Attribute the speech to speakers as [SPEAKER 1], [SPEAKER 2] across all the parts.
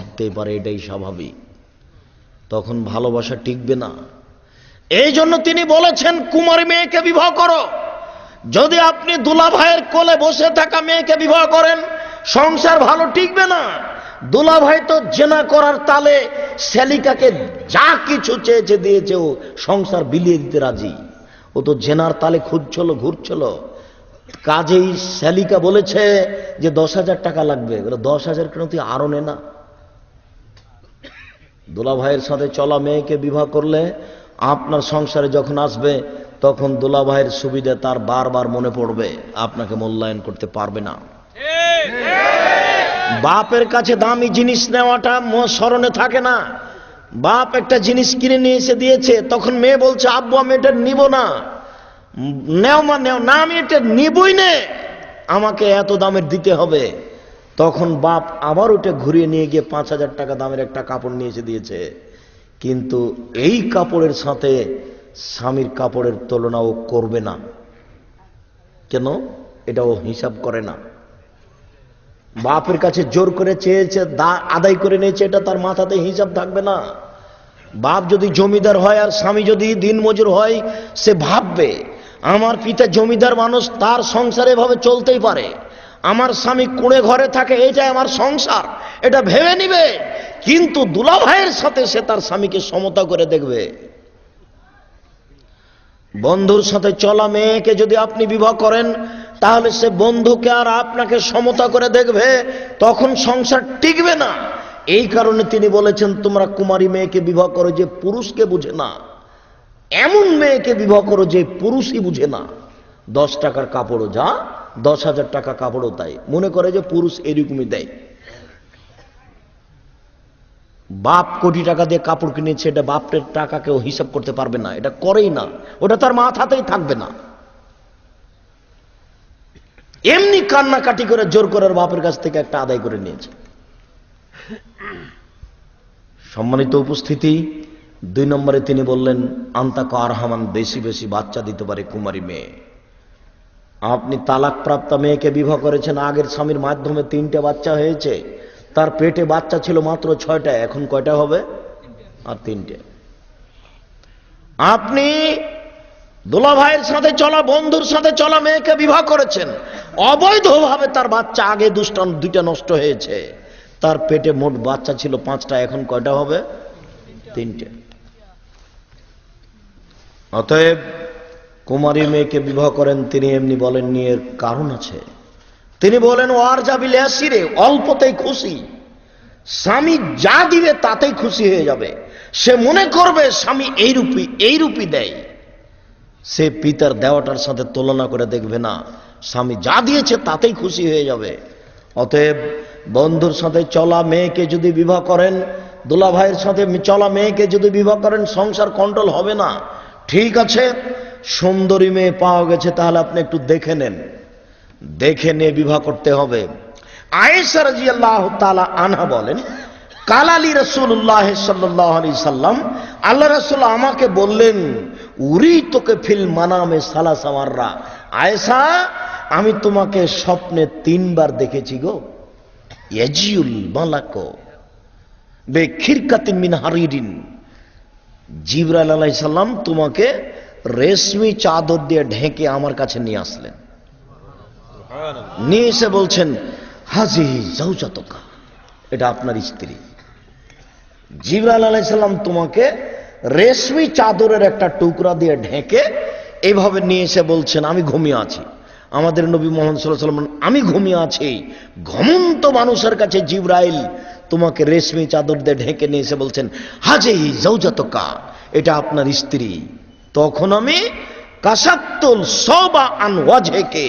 [SPEAKER 1] ভাবতে পারে এটাই স্বাভাবিক, তখন ভালোবাসা টিকবে না। এই জন্য তিনি বলেছেন কুমারী মেয়েকে বিবাহ করো। যদি আপনি দুলা ভাইয়ের কোলে বসে থাকা মেয়েকে বিবাহ করেন, সংসার ভালো টিকবে না। দুলা ভাই তো জেনা করার তালে শ্যালিকাকে যা কিছু চেয়েছে দিয়েছে, ও সংসার বিলিয়ে দিতে রাজি। ও তো জেনার তালে খুঁজছিল, ঘুরছিল। কাজেই শ্যালিকা বলেছে যে 10,000 টাকা লাগবে। 10,000 কেন, তুই আরো নে না। দুলা ভাইয়ের সাথে চলা মেয়েকে বিবাহ করলে আপনার সংসারে যখন আসবে, তখন দুলা ভাইয়ের সুবিধা তার বারবার মনে পড়বে, আপনাকে মূল্যায়ন করতে পারবে না। বাপের কাছে দামি জিনিস নেওয়াটা স্মরণে থাকে না। বাপ একটা জিনিস কিনে নিয়ে এসে দিয়েছে, তখন মেয়ে বলছে আব্বু আমি এটা নিব না। নেও মা নেও না, আমি এটা নিবই না, আমাকে এত দামের দিতে হবে। তখন বাপ আবার ওটা ঘুরিয়ে নিয়ে গিয়ে 5,000 টাকা দামের একটা কাপড় নিয়ে এসে দিয়েছে, কিন্তু এই কাপড়ের সাথে স্বামীর কাপড়ের তুলনা ও করবে না। কেন? এটা ও হিসাব করে না। বাপের কাছে জোর করে চেয়েছে, আদায় করে নিয়েছে, এটা তার মাথাতে হিসাব থাকবে না। বাপ যদি জমিদার হয় আর স্বামী যদি দিনমজুর হয়, সে ভাববে আমার পিতা জমিদার মানুষ, তার সংসারে এভাবে চলতেই পারে। আমার স্বামী কুঁড়ে ঘরে থাকে, এটাই আমার সংসার, এটা ভেবে নিবে। কিন্তু দুলা ভাইয়ের সাথে সে তার স্বামীকে সমতা করে দেখবে। বন্ধুর সাথে চলা মেয়েকে যদি আপনি বিবাহ করেন, তাহলে সে বন্ধুকে আর আপনাকে সমতা করে দেখবে, তখন সংসার টিকবে না। এই কারণে তিনি বলেছেন তোমরা কুমারী মেয়েকে বিবাহ করো যে পুরুষকে বুঝে না, এমন মেয়েকে বিবাহ করো যে পুরুষই বুঝে না। 10 টাকার কাপড়ও যা, 10,000 টাকা কাপড়ও তাই, মনে করে যে পুরুষ এরকমই দেয়। বাপ কোটি টাকা দিয়ে কাপড় কিনেছে, এটা বাপের টাকা কেউ হিসাব করতে পারবে না, এটা করেই না, ওটা তার মাথাতেই থাকবে না। এমনি কান্নাকাটি করে জোর করে বাপের কাছ থেকে একটা আদায় করে নিয়েছে। সম্মানিত উপস্থিতি, 2 নম্বরে তিনি বললেন আন্তাক আরহামান, বেশি বেশি বাচ্চা দিতে পারে কুমারী মেয়ে। আপনি তালাকপ্রাপ্ত মেয়েকে বিবাহ করেছেন, আগের স্বামীর মাধ্যমে 3টে বাচ্চা হয়েছে, তার পেটে বাচ্চা ছিল মাত্র 6টা, এখন কয়টা হবে? আর 3টে। আপনি দুলা ভাইয়ের সাথে চলা, বন্ধুর সাথে চলা মেয়েকে বিবাহ করেছেন, অবৈধভাবে তার বাচ্চা আগে 2টা নষ্ট হয়েছে, তার পেটে মোট বাচ্চা ছিল 5টা, এখন কয়টা হবে? 3টে। অতএব কুমারী মেয়েকে বিবাহ করেন, তিনি এমনি বলেননি, এর কারণ আছে। তিনি বলেন ওয়ার যাবিল আসিরে, অল্পতেই খুশি। স্বামী যা দিবে তাতেই খুশি হয়ে যাবে। সে মনে করবে স্বামী এইরূপই দেয়, সে পিতার দেওয়াটার সাথে তুলনা করে দেখবে না, স্বামী যা দিয়েছে তাতেই খুশি হয়ে যাবে। অতএব বন্ধুর সাথে চলা মেয়েকে যদি বিবাহ করেন, দুলা ভাইয়ের সাথে চলা মেয়েকে যদি বিবাহ করেন, সংসার কন্ট্রোল হবে না। ঠিক আছে, সুন্দরী মেয়ে পাওয়া গেছে, তাহলে আপনি একটু দেখে নেন, দেখে নিয়ে বিবাহ করতে হবে। আয়েশা রাদিয়াল্লাহু তাআলা আনহা বলেন কালালি রাসূলুল্লাহ সাল্লাল্লাহু আলাইহি সাল্লাম, আল্লাহ রাসূল আমাকে বললেন উরি তোকে ফিল মানামে সালাসা মাররা, আয়েশা আমি তোমাকে স্বপ্নে 3 বার দেখেছি গো। ইয়াজিউল মালাকু বিখিরকাতিন মিন হারিরিন, জিবরাইল আলাইহিস সালাম তোমাকে রেশমি চাদর দিয়ে ঢেকে আমার কাছে নিয়ে আসলেন। নিয়ে এসে বলছেন হাজিহি জাওজাতুকা, এটা আপনার স্ত্রী। জিবরাইল আলাইহিস সালাম তোমাকে রেশমি চাদরের একটা টুকরা দিয়ে ঢেকে এইভাবে নিয়ে এসে বলছেন আমি ঘুমিয়ে আছি। আমাদের নবী মুহাম্মদ সাল্লাল্লাহু আলাইহি ওয়াসাল্লাম আমি ঘুমিয়ে আছি, ঘুমন্ত মানুষের কাছে জিবরাইল তোমাকে রেশমি চাদর দিয়ে ঢেকে নিয়ে এসে বলছেন হাজিহি জাওজাতুকা, এটা আপনার স্ত্রী। তখন আমি কাসাতুল সাবা আন ওয়াজহিকে,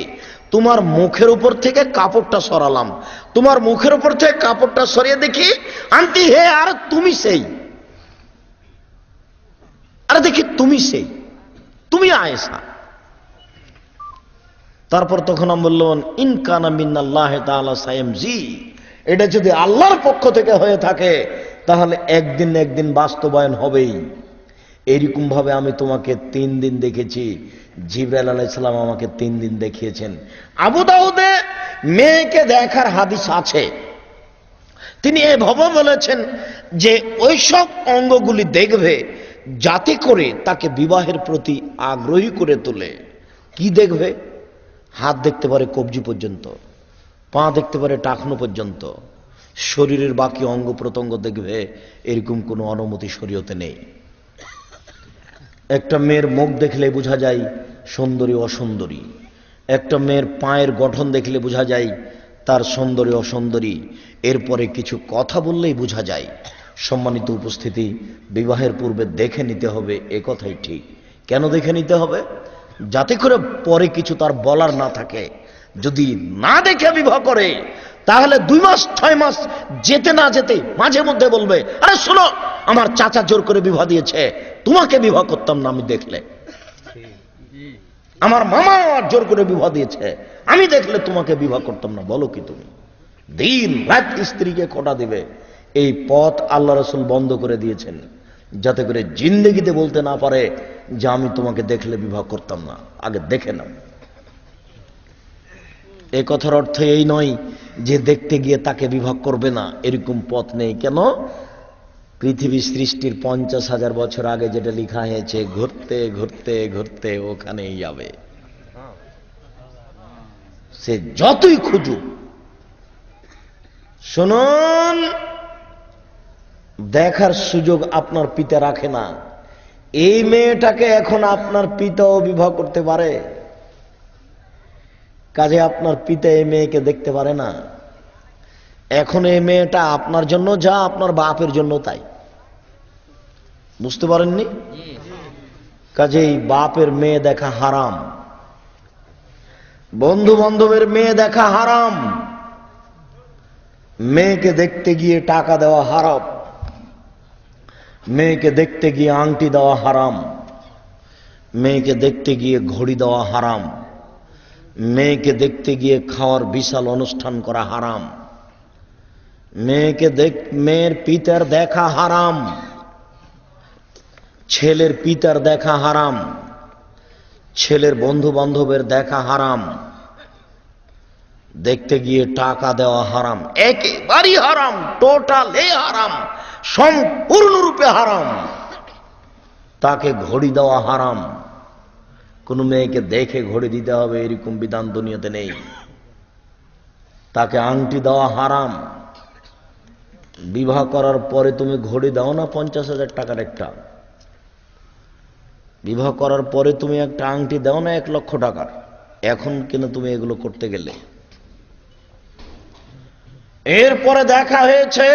[SPEAKER 1] তোমার মুখের উপর থেকে কাপড়টা সরালাম, তোমার মুখের উপর থেকে কাপড়টা সরিয়ে দেখি আন্টি হে, আর তুমি সেই, আরে দেখি তুমি সেই, তুমি আয়েশা। তারপর তখন আমি বললাম ইন কানা মিনাল্লাহি তাআলা সায়ামজি, এটা যদি আল্লাহর পক্ষ থেকে হয়ে থাকে তাহলে একদিন না একদিন বাস্তবায়ন হবেই। এইরকম ভাবে আমি তোমাকে 3 দিন দেখেছি, জিবরাইল আলাইহিস সালাম আমাকে 3 দিন দেখিয়েছেন। আবু দাউদে মেয়েকে দেখার হাদিস আছে, তিনি এভাবে বলেছেন যে ওইসব অঙ্গগুলি দেখবে যাতে করে তাকে বিবাহের প্রতি আগ্রহী করে তোলে। কি দেখবে? হাত দেখতে পারে কবজি পর্যন্ত, পা দেখতে পারে টাকনো পর্যন্ত, শরীরের বাকি অঙ্গ প্রত্যঙ্গ দেখবে, এরকম কোনো অনুমতি শরীয়তে নেই। একটা মেয়ের মুখ দেখলে বোঝা যায় সুন্দরী অসুন্দরী, একটা মেয়ের পায়ের গঠন দেখলে বোঝা যায় তার সুন্দরী অসুন্দরী, এরপরে কিছু কথা বললেই বোঝা যায়। সম্মানিত উপস্থিতি, বিবাহের পূর্বে দেখে নিতে হবে, এ কথাই ঠিক। কেন দেখে নিতে হবে? যাতে করে পরে কিছু তার বলার না থাকে। যদি না দেখে বিবাহ করে তাহলে 2 মাস 6 মাস যেতে না যেতে মাঝে মধ্যে বলবে, আরে শোনো, আমার চাচা জোর করে বিবাহ দিয়েছে, তোমাকে বিবাহ করতাম না আমি দেখলে। আমার মামা জোর করে বিবাহ দিয়েছে, আমি দেখলে তোমাকে বিবাহ করতাম না। বলো কি তুমি? দিন রাত স্ত্রীকে খোটা দিবে। এই পথ আল্লাহ রাসূল বন্ধ করে দিয়েছেন, যাতে করে জিন্দেগিতে বলতে না পারে যে আমি তোমাকে দেখলে বিবাহ করতাম না, আগে দেখে নাও। এই কথার অর্থ এই নয় যে দেখতে গিয়ে তাকে বিবাহ করবে না, এরকম পথ নেই। কেন? পৃথিবী সৃষ্টির 50,000 বছর আগে যেটা লেখা হয়েছে, ঘুরতে ঘুরতে ঘুরতে ওখানেই যাবে। সে যতই খুঁজুক। শুনুন, দেখার সুযোগ আপনার পিতা রাখে না। এই মেয়েটাকে এখন আপনার পিতাও বিবাহ করতে পারে, কাজে আপনার পিতা এই মেয়েকে দেখতে পারে না। এখন এই মেয়েটা আপনার জন্য যা, আপনার বাপের জন্য তাই। বুঝতে পারেননি? কাজেই বাপের মেয়ে দেখা হারাম, বন্ধু বান্ধবের মেয়ে দেখা হারাম, মেয়েকে দেখতে গিয়ে টাকা দেওয়া হারাম, মেয়েকে দেখতে গিয়ে আংটি দেওয়া হারাম, মেয়েকে দেখতে গিয়ে ঘড়ি দেওয়া হারাম, মেয়েকে দেখতে গিয়ে খাওয়ার বিশাল অনুষ্ঠান করা হারাম, মেয়ের পিতার দেখা হারাম, ছেলের পিতার দেখা হারাম, ছেলের বন্ধু বান্ধবের দেখা হারাম, দেখতে গিয়ে টাকা দেওয়া হারাম, একেবারেই হারাম, টোটালি হারাম, সম্পূর্ণরূপে হারাম। তাকে ঘড়ি দেওয়া হারাম, কোন মেয়েকে দেখে ঘড়ি দিতে হবে এরকম বিধান দুনিয়াতে নেই। তাকে আংটি দেওয়া হারাম। বিবাহ করার পরে তুমি ঘড়ি দাও না 50,000 টাকার একটা, বিবাহ করার পরে তুমি একটা আংটি দাও না 1 লক্ষ টাকার। এখন কেন তুমি এগুলো করতে গেলে? এরপরে দেখা হয়েছে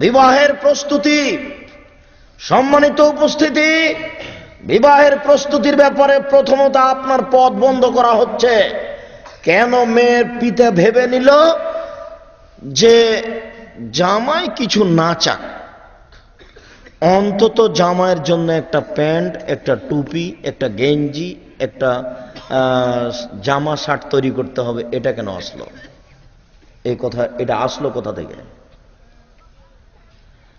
[SPEAKER 1] বিবাহের প্রস্তুতি। সম্মানিত উপস্থিতি, বিবাহের প্রস্তুতির ব্যাপারে প্রথমত আপনার পথ বন্ধ করা হচ্ছে। কেন? মেয়ের পিতা ভেবে নিল যে জামাই কিছু না চাক, অন্তত জামাইয়ের জন্য একটা প্যান্ট, একটা টুপি, একটা গেঞ্জি, একটা জামা শার্ট তৈরি করতে হবে। এটা কেন আসলো? এই কথা এটা আসলো কোথা থেকে?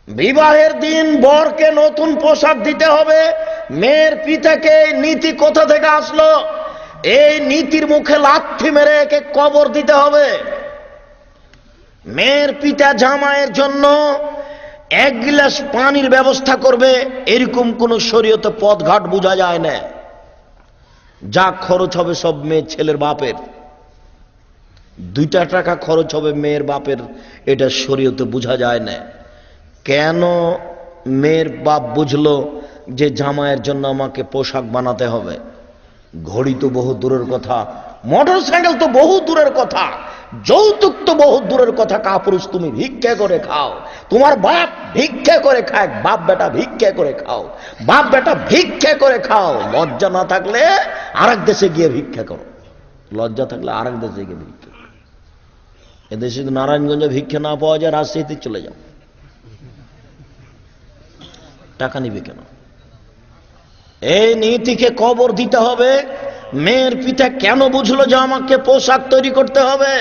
[SPEAKER 1] বিবাহের দিন বরকে নতুন পোশাক দিতে হবে, মেয়ের পিতাকে নীতি কোথা থেকে আসলো? এই নীতির মুখে লাথি মেরে একে কবর দিতে হবে। মেয়ের পিতা জামাইয়ের জন্য 1 গ্লাস পানির ব্যবস্থা করবে, এরকম কোন শরীয়তে পথঘাট বোঝা যায় না। যা খরচ হবে সব মেয়ে ছেলের বাপের। 2 টাকা খরচ হবে মেয়ের বাপের, এটা শরীয়তে বোঝা যায় না। কেন মেয়ের বাপ বুঝলো যে জামাইয়ের জন্য আমাকে পোশাক বানাতে হবে? ঘড়ি তো বহু দূরের কথা, মোটরসাইকেল তো বহু দূরের কথা, যৌতুক তো বহু দূরের কথা। কাপুরুষ তুমি ভিক্ষা করে খাও, তোমার বাপ ভিক্ষা করে খায়, বাপ বেটা ভিক্ষা করে খাও, বাপ বেটা ভিক্ষা করে খাও। লজ্জা না থাকলে আরেক দেশে গিয়ে ভিক্ষা করো, লজ্জা থাকলে আরেক দেশে গিয়ে ভিক্ষা করো। এদেশে যদি নারায়ণগঞ্জে ভিক্ষা না পাওয়া যায়, রাজশাহীতে চলে যাও। টাকা নিবে কেন? এই নীতিকে কবর দিতে হবে। মেয়ের পিতা কেন বুঝলো যে আমাকে পোশাক তৈরি করতে হবে?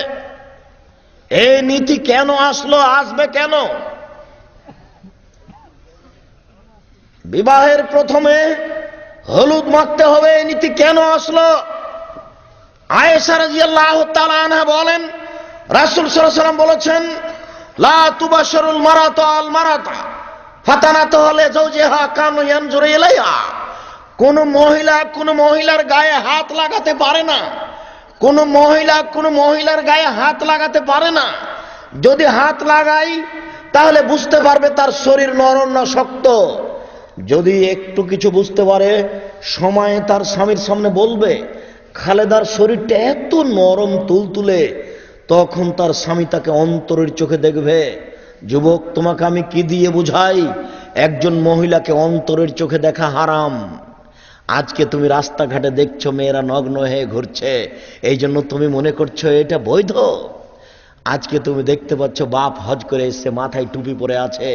[SPEAKER 1] এই নীতি কেন আসলো, আসবে কেন? বিবাহের প্রথমে হলুদ মাখতে হবে, এই নীতি কেন আসলো? আয়েশা রাদিয়াল্লাহু তাআলা আনহা বলেন, রাসূল সাল্লাল্লাহু আলাইহি ওয়াসাল্লাম বলেছেন, লা তুবাশিরুল মারাতু আল মারাতা ফাতানাতু আলা যাওজিহা কানু ইয়ানজুরু ইলাইহা। কোন মহিলার গায়ে হাত লাগাতে পারে না, কোন মহিলার গায়ে হাত লাগাতে পারে না। যদি হাত লাগাই তাহলে বুঝতে পারবে তার শরীর নরম না শক্ত। যদি একটু কিছু বুঝতে পারে সময়ে তার স্বামীর সামনে বলবে খালেদার শরীরটা এত নরম তুলতুলে, তখন তার স্বামী তাকে অন্তরের চোখে দেখবে। যুবক, তোমাকে আমি কি দিয়ে বুঝাই? একজন মহিলাকে অন্তরের চোখে দেখা হারাম। আজকে তুমি রাস্তাঘাটে দেখছো মেয়েরা নগ্ন হয়ে ঘুরছে, এই জন্য তুমি মনে করছো এটা বৈধ। আজকে তুমি দেখতে পাচ্ছ বাপ হজ করে এসে মাথায় টুপি পরে আছে,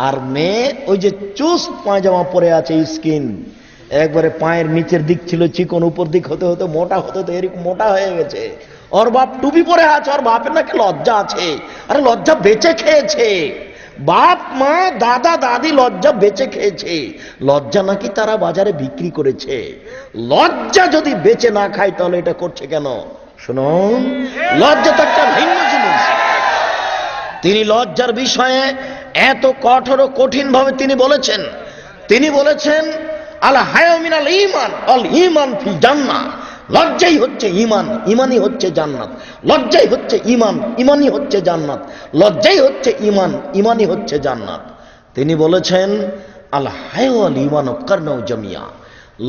[SPEAKER 1] আর মেয়ে ওই যে চুস্ট পায়জামা পরে আছে, স্কিন একবারে পায়ের নিচের দিক ছিল চিকন, উপর দিক হতে হতে মোটা হতে হতে এরকম মোটা হয়ে গেছে। ওর বাপ টুপি পরে আছে, ওর বাপের নাকি লজ্জা আছে। আরে লজ্জা বেঁচে খেয়েছে, বাপ মা দাদা দাদি লজ্জা বেঁচে খেয়েছে, লজ্জা নাকি তারা বাজারে বিক্রি করেছে। লজ্জা যদি বেঁচে না খায় তাহলে এটা করছে কেন? শুনুন, লজ্জা তো একটা ভিন্ন জিনিস। তিনি লজ্জার বিষয়ে এত কঠোর ও কঠিন ভাবে তিনি বলেছেন আল হায়া মিনাল ঈমান আল ঈমান ফিল জান্নাহ। লজ্জাই হচ্ছে ঈমান, ঈমানই হচ্ছে জান্নাত। লজ্জাই হচ্ছে ঈমান, ঈমানই হচ্ছে জান্নাত। লজ্জাই হচ্ছে ঈমান, ঈমানই হচ্ছে জান্নাত। তিনি বলেছেন আল হায়া ওয়াল ঈমান কারনাউ জামিয়া।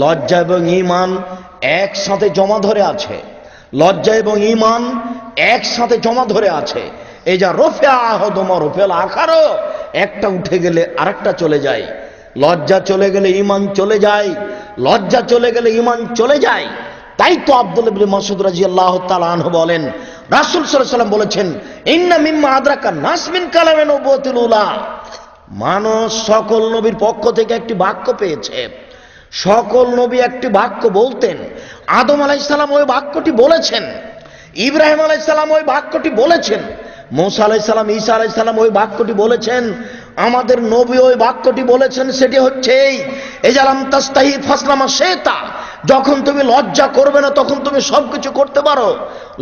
[SPEAKER 1] লজ্জা এবং ঈমান একসাথে জমা ধরে আছে, লজ্জা এবং ঈমান একসাথে জমা ধরে আছে। এই যা রফিয়া আহদুমা রফিয়াল আখারো, একটা উঠে গেলে আরেকটা চলে যায়। লজ্জা চলে গেলে ঈমান চলে যায়, লজ্জা চলে গেলে ঈমান চলে যায়। তাই তো আব্দুল্লাহ ইবনে মাসউদ রাদিয়াল্লাহু তাআলা আনহু বলেন, রাসূল সাল্লাল্লাহু আলাইহি ওয়াসাল্লাম বলেছেন, ইন্না মিম্মা আদরাকা নাস মিন কালামে নবুওয়াতিল উলা। মানুষ সকল নবীর পক্ষ থেকে একটি বাক্য পেয়েছে। সকল নবী একটি বাক্য বলতেন। আদম আলাইহিস সালাম ওই বাক্যটি বলেছেন, ইব্রাহিম আলাইহিস সালাম ওই বাক্যটি বলেছেন, মুসা আলাইহিস সালাম, ঈসা আলাইহিস সালাম ওই বাক্যটি বলেছেন, আমাদের নবী ওই বাক্যটি বলেছেন। সেটি হচ্ছে এই জালাম তাস্তাহি ফাসলামা শেতা। যখন তুমি লজ্জা করবে না তখন তুমি সবকিছু করতে পারো,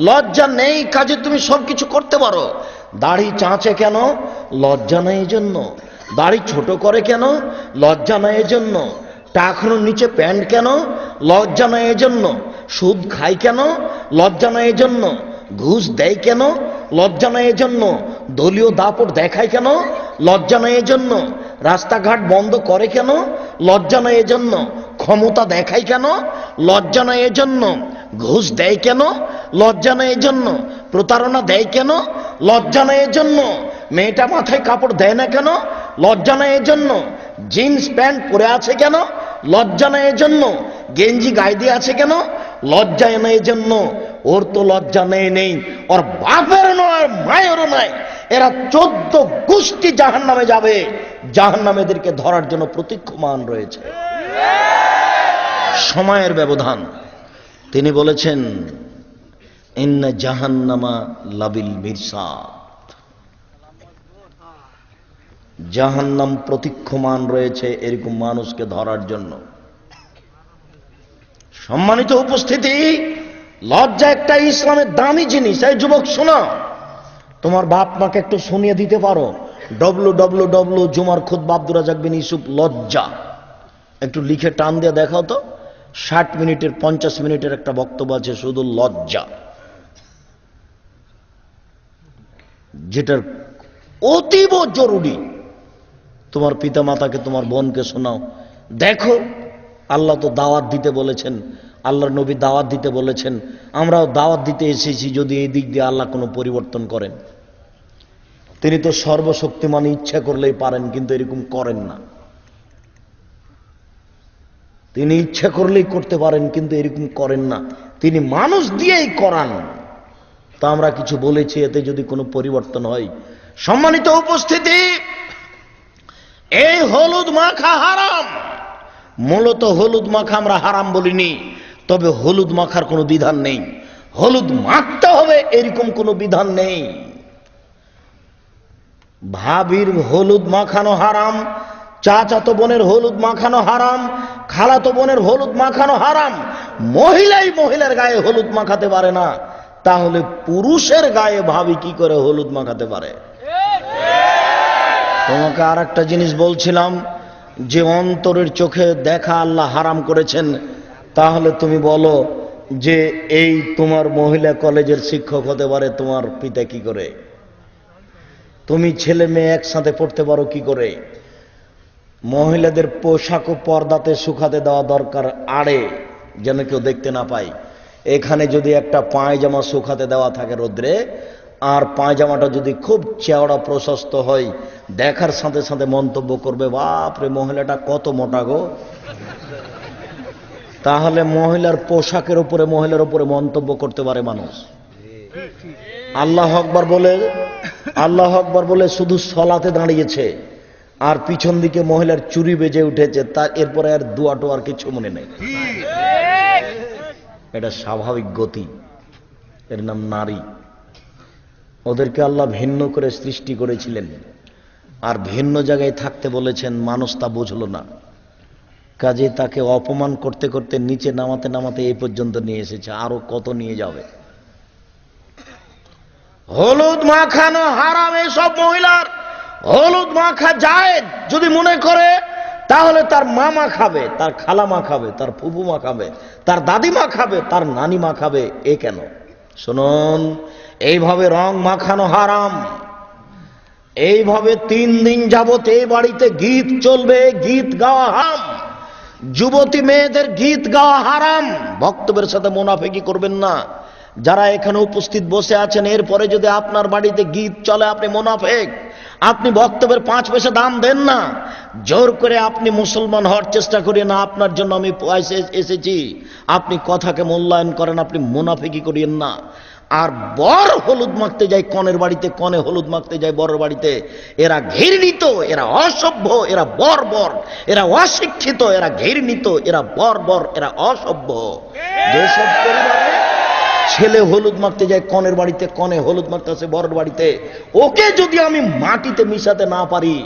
[SPEAKER 1] লজ্জা নেই কাজে তুমি সবকিছু করতে পারো। দাড়ি চাঁচে কেন? লজ্জা নেই এজন্য। দাড়ি ছোট করে কেন? লজ্জা নেই এজন্য। টাকনোর নিচে প্যান্ট কেন? লজ্জা নেই এজন্য। সুদ খায় কেন? লজ্জা নেই এজন্য। ঘুষ দেয় কেন? লজ্জা নেই এজন্য। দলীয় দাপট দেখায় কেন? লজ্জা নেই এজন্য। রাস্তাঘাট বন্ধ করে কেন? লজ্জা নেই এজন্য। ক্ষমতা দেখায় কেন? লজ্জা নেই এজন্য। ঘুষ দেয় কেন? লজ্জা নেই এজন্য। প্রতারণা দেয় কেন? লজ্জা নেই এজন্য। মেয়েটা মাথায় কাপড় দেয় না কেন? লজ্জা নেই এজন্য। জিন্স প্যান্ট পরে আছে কেন? লজ্জা নেই এজন্য। গেঞ্জি গায়ে দিয়ে আছে কেন? লজ্জা নেই এজন্য। ওর তো লজ্জা নেই, ওর বাপের নয়, মায়েরও নয়। এরা 14 গোষ্ঠী জাহান্নামে যাবে, জাহান্নামীদেরকে ধরার জন্য প্রতীক্ষমান রয়েছে। সময়ের ব্যবধান। তিনি বলেছেন ইন্না জাহান্নামা লাবিল মিরসাদ। জাহান্নাম প্রতীক্ষমান রয়েছে এরকম মানুষকে ধরার জন্য। সম্মানিত উপস্থিতি, লজ্জা একটা ইসলামের দামি জিনিস। এই যুবক শোনো, তোমার বাপ মাকে একটু শুনিয়ে দিতে পারো www জুমার খুতবা আব্দুর রাজ্জাক বিন ইউসুফ লজ্জা, একটু লিখে টান দিয়ে দেখাও তো। 60 মিনিটের 50 মিনিটের একটা বক্তব্য আছে শুধু লজ্জা, যেটার অতীব জরুরি। তোমার পিতা মাতাকে, তোমার বোনকে শোনাও, দেখো আল্লাহ তো দাওয়াত দিতে বলেছেন, আল্লাহর নবী দাওয়াত দিতে বলেছেন, আমরাও দাওয়াত দিতে এসেছি। যদি এই দিক দিয়ে আল্লাহ কোনো পরিবর্তন করেন, তিনি তো সর্বশক্তিমান, ইচ্ছা করলেই পারেন, কিন্তু এরকম করেন না। তিনি ইচ্ছা করলেই করতে পারেন, কিন্তু এরকম করেন না। তিনি মানুষ দিয়েই করান। তা আমরা কিছু বলেছি, এতে যদি কোনো পরিবর্তন হয়। সম্মানিত উপস্থিতি, এই হলুদ মাখা হারাম। মূলত হলুদ মাখা আমরা হারাম বলিনি, তবে হলুদ মাখার কোনো বিধান নেই। হলুদ মাখতে হবে এরকম কোনো বিধান নেই। ভাবির হলুদ মাখানো হারাম, চাচাতো বোনের হলুদ মাখানো হারাম, খালাতো বোনের হলুদ মাখানো হারাম। মহিলাই মহিলার গায়ে হলুদ মাখাতে পারে না, তাহলে পুরুষের গায়ে ভাবি কি করে হলুদ মাখাতে পারে? তোমাকে আর একটা জিনিস বলছিলাম যে অন্তরের চোখে দেখা আল্লাহ হারাম করেছেন, তাহলে তুমি বলো যে এই তোমার মহিলা কলেজের শিক্ষক হতে পারে তোমার পিতা কি করে? তুমি ছেলে মেয়ে একসাথে পড়তে পারো কি করে? মহিলাদের পোশাক ও পর্দাতে শুকাতে দেওয়া দরকার আড়ে, যেন কেউ দেখতে না পায়। এখানে যদি একটা পায়জামা শুকাতে দেওয়া থাকে রোদ্রে, আর পায়জামাটা যদি খুব চেওড়া প্রশস্ত হয়, দেখার সাথে সাথে মন্তব্য করবে, বাপরে মহিলাটা কত মোটা গো। তাহলে মহিলার পোশাকের উপরে, মহিলার উপরে মন্তব্য করতে পারে মানুষ। আল্লাহ আকবার বলে শুধু সলাতে দাঁড়িয়েছে, আর পিছন দিকে মহিলার চুরি বেজে উঠেছে, তার এরপরে আর দুয়াটো আর কিছু মনে নেই। এটা স্বাভাবিক গতি, এর নাম নারী। ওদেরকে আল্লাহ ভিন্ন করে সৃষ্টি করেছিলেন, আর ভিন্ন জায়গায় থাকতে বলেছেন, মানুষ তা বুঝলো না। কাজে তাকে অপমান করতে করতে নিচে নামাতে নামাতে এই পর্যন্ত নিয়ে এসেছে, আরো কত নিয়ে যাবে। হলুদ মাখানো হারাম এসব মহিলার। হলুদ মাখা জায়েজ যদি মনে করে, তাহলে তার মামা খাবে, তার খালামা খাবে, তার ফুফুমা খাবে, তার দাদিমা খাবে, তার নানিমা খাবে। এ কেন? শুনুন, এইভাবে রং মাখানো হারাম। এইভাবে 3 দিন যাবত এই বাড়িতে গীত চলবে, গীত গাওয়া হারাম। যুবতী মেয়েদের গীত গাওয়া হারাম। বক্তব্যের সাথে মুনাফিকি করবেন না। যারা এখানে উপস্থিত বসে আছেন, এরপরে যদি আপনার বাড়িতে গীত চলে, আপনি মুনাফিক। আপনি বক্তব্যের 5 পয়সা দাম দেন না। জোর করে আপনি মুসলমান হওয়ার চেষ্টা করিয়েন না, আপনার জন্য আমি এসেছি। আপনি কথাকে মূল্যায়ন করেন, আপনি মুনাফিকি করিয়েন না। আর বর হলুদ মাখতে যায় কনের বাড়িতে, কনে হলুদ মাখতে যায় বরের বাড়িতে। এরা ঘৃণিত, এরা অসভ্য, এরা বর্বর, এরা অশিক্ষিত, এরা ঘৃণিত, এরা বর্বর, এরা অসভ্য। যেসব পরিবারে ছেলে হলুদ মাখতে যায় কনের বাড়িতে, কনে হলুদ মাখতে আসে বরের বাড়িতে, ওকে যদি আমি মাটিতে মিশাতে না পারি,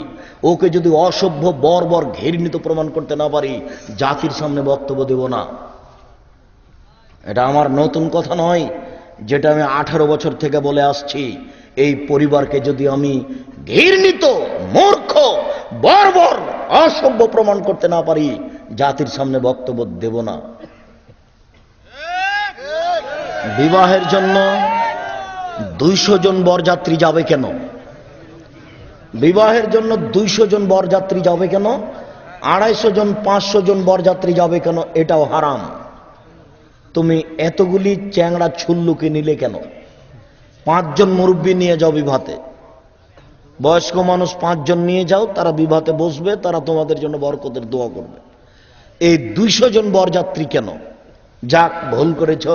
[SPEAKER 1] ওকে যদি অসভ্য, বর্বর, ঘৃণিত প্রমাণ করতে না পারি, জাতির সামনে বক্তব্য দেব না। এটা আমার নতুন কথা নয়, যেটা আমি 18 বছর থেকে বলে আসছি। এই পরিবারকে যদি আমি ঘৃণিত, মূর্খ, বর্বর, অসভ্য প্রমাণ করতে না পারি, জাতির সামনে বক্তব্য দেব না। বিবাহের জন্য 200 জন বরযাত্রী যাবে কেন? বিবাহের জন্য 200 জন বরযাত্রী যাবে কেন? 250 জন, 500 জন বরযাত্রী যাবে কেন? এটাও হারাম। তুমি এতগুলি চ্যাংড়া ছুল্লুকে নিলে কেন? 5 জন মুরব্বী নিয়ে যাও বিবাহতে, বয়স্ক মানুষ 5 জন নিয়ে যাও, তারা বিবাহতে বসবে, তারা তোমাদের জন্য বরকতের দোয়া করবে। এই 200 জন বরযাত্রী কেন? যাক, ভুল করেছ।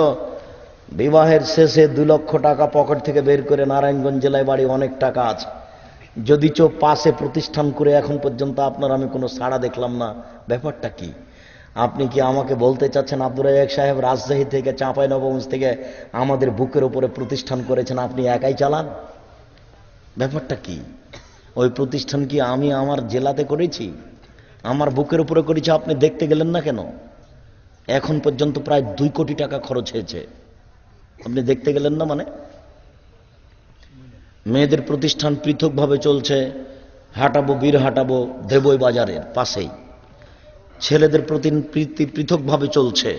[SPEAKER 1] বিবাহের শেষে 2 লক্ষ টাকা পকেট থেকে বের করে, নারায়ণগঞ্জ জেলায় বাড়ি, অনেক টাকা আছে, যদি পাশে প্রতিষ্ঠান করে এখন পর্যন্ত আপনার আমি কোনো সাড়া দেখলাম না। ব্যাপারটা কি? আপনি কি আমাকে বলতে চাচ্ছেন আব্দুর রাজ্জাক সাহেব রাজশাহী থেকে, চাঁপাইনবাবগঞ্জ থেকে আমাদের বুকের উপরে প্রতিষ্ঠান করেছেন, আপনি একাই চালান? ব্যাপারটা কি? ওই প্রতিষ্ঠান কি আমি আমার জেলাতে করেছি? আমার বুকের উপরে করেছি, আপনি দেখতে গেলেন না কেন? এখন পর্যন্ত প্রায় 2 কোটি টাকা খরচ হয়েছে, আপনি দেখতে গেলেন না মানে? মেয়েদের প্রতিষ্ঠান পৃথকভাবে চলছে, হাঁটাবো, বীর হাঁটাবো, দেবই বাজারের পাশেই। ছেলেদের পৃথকভাবে চলছে।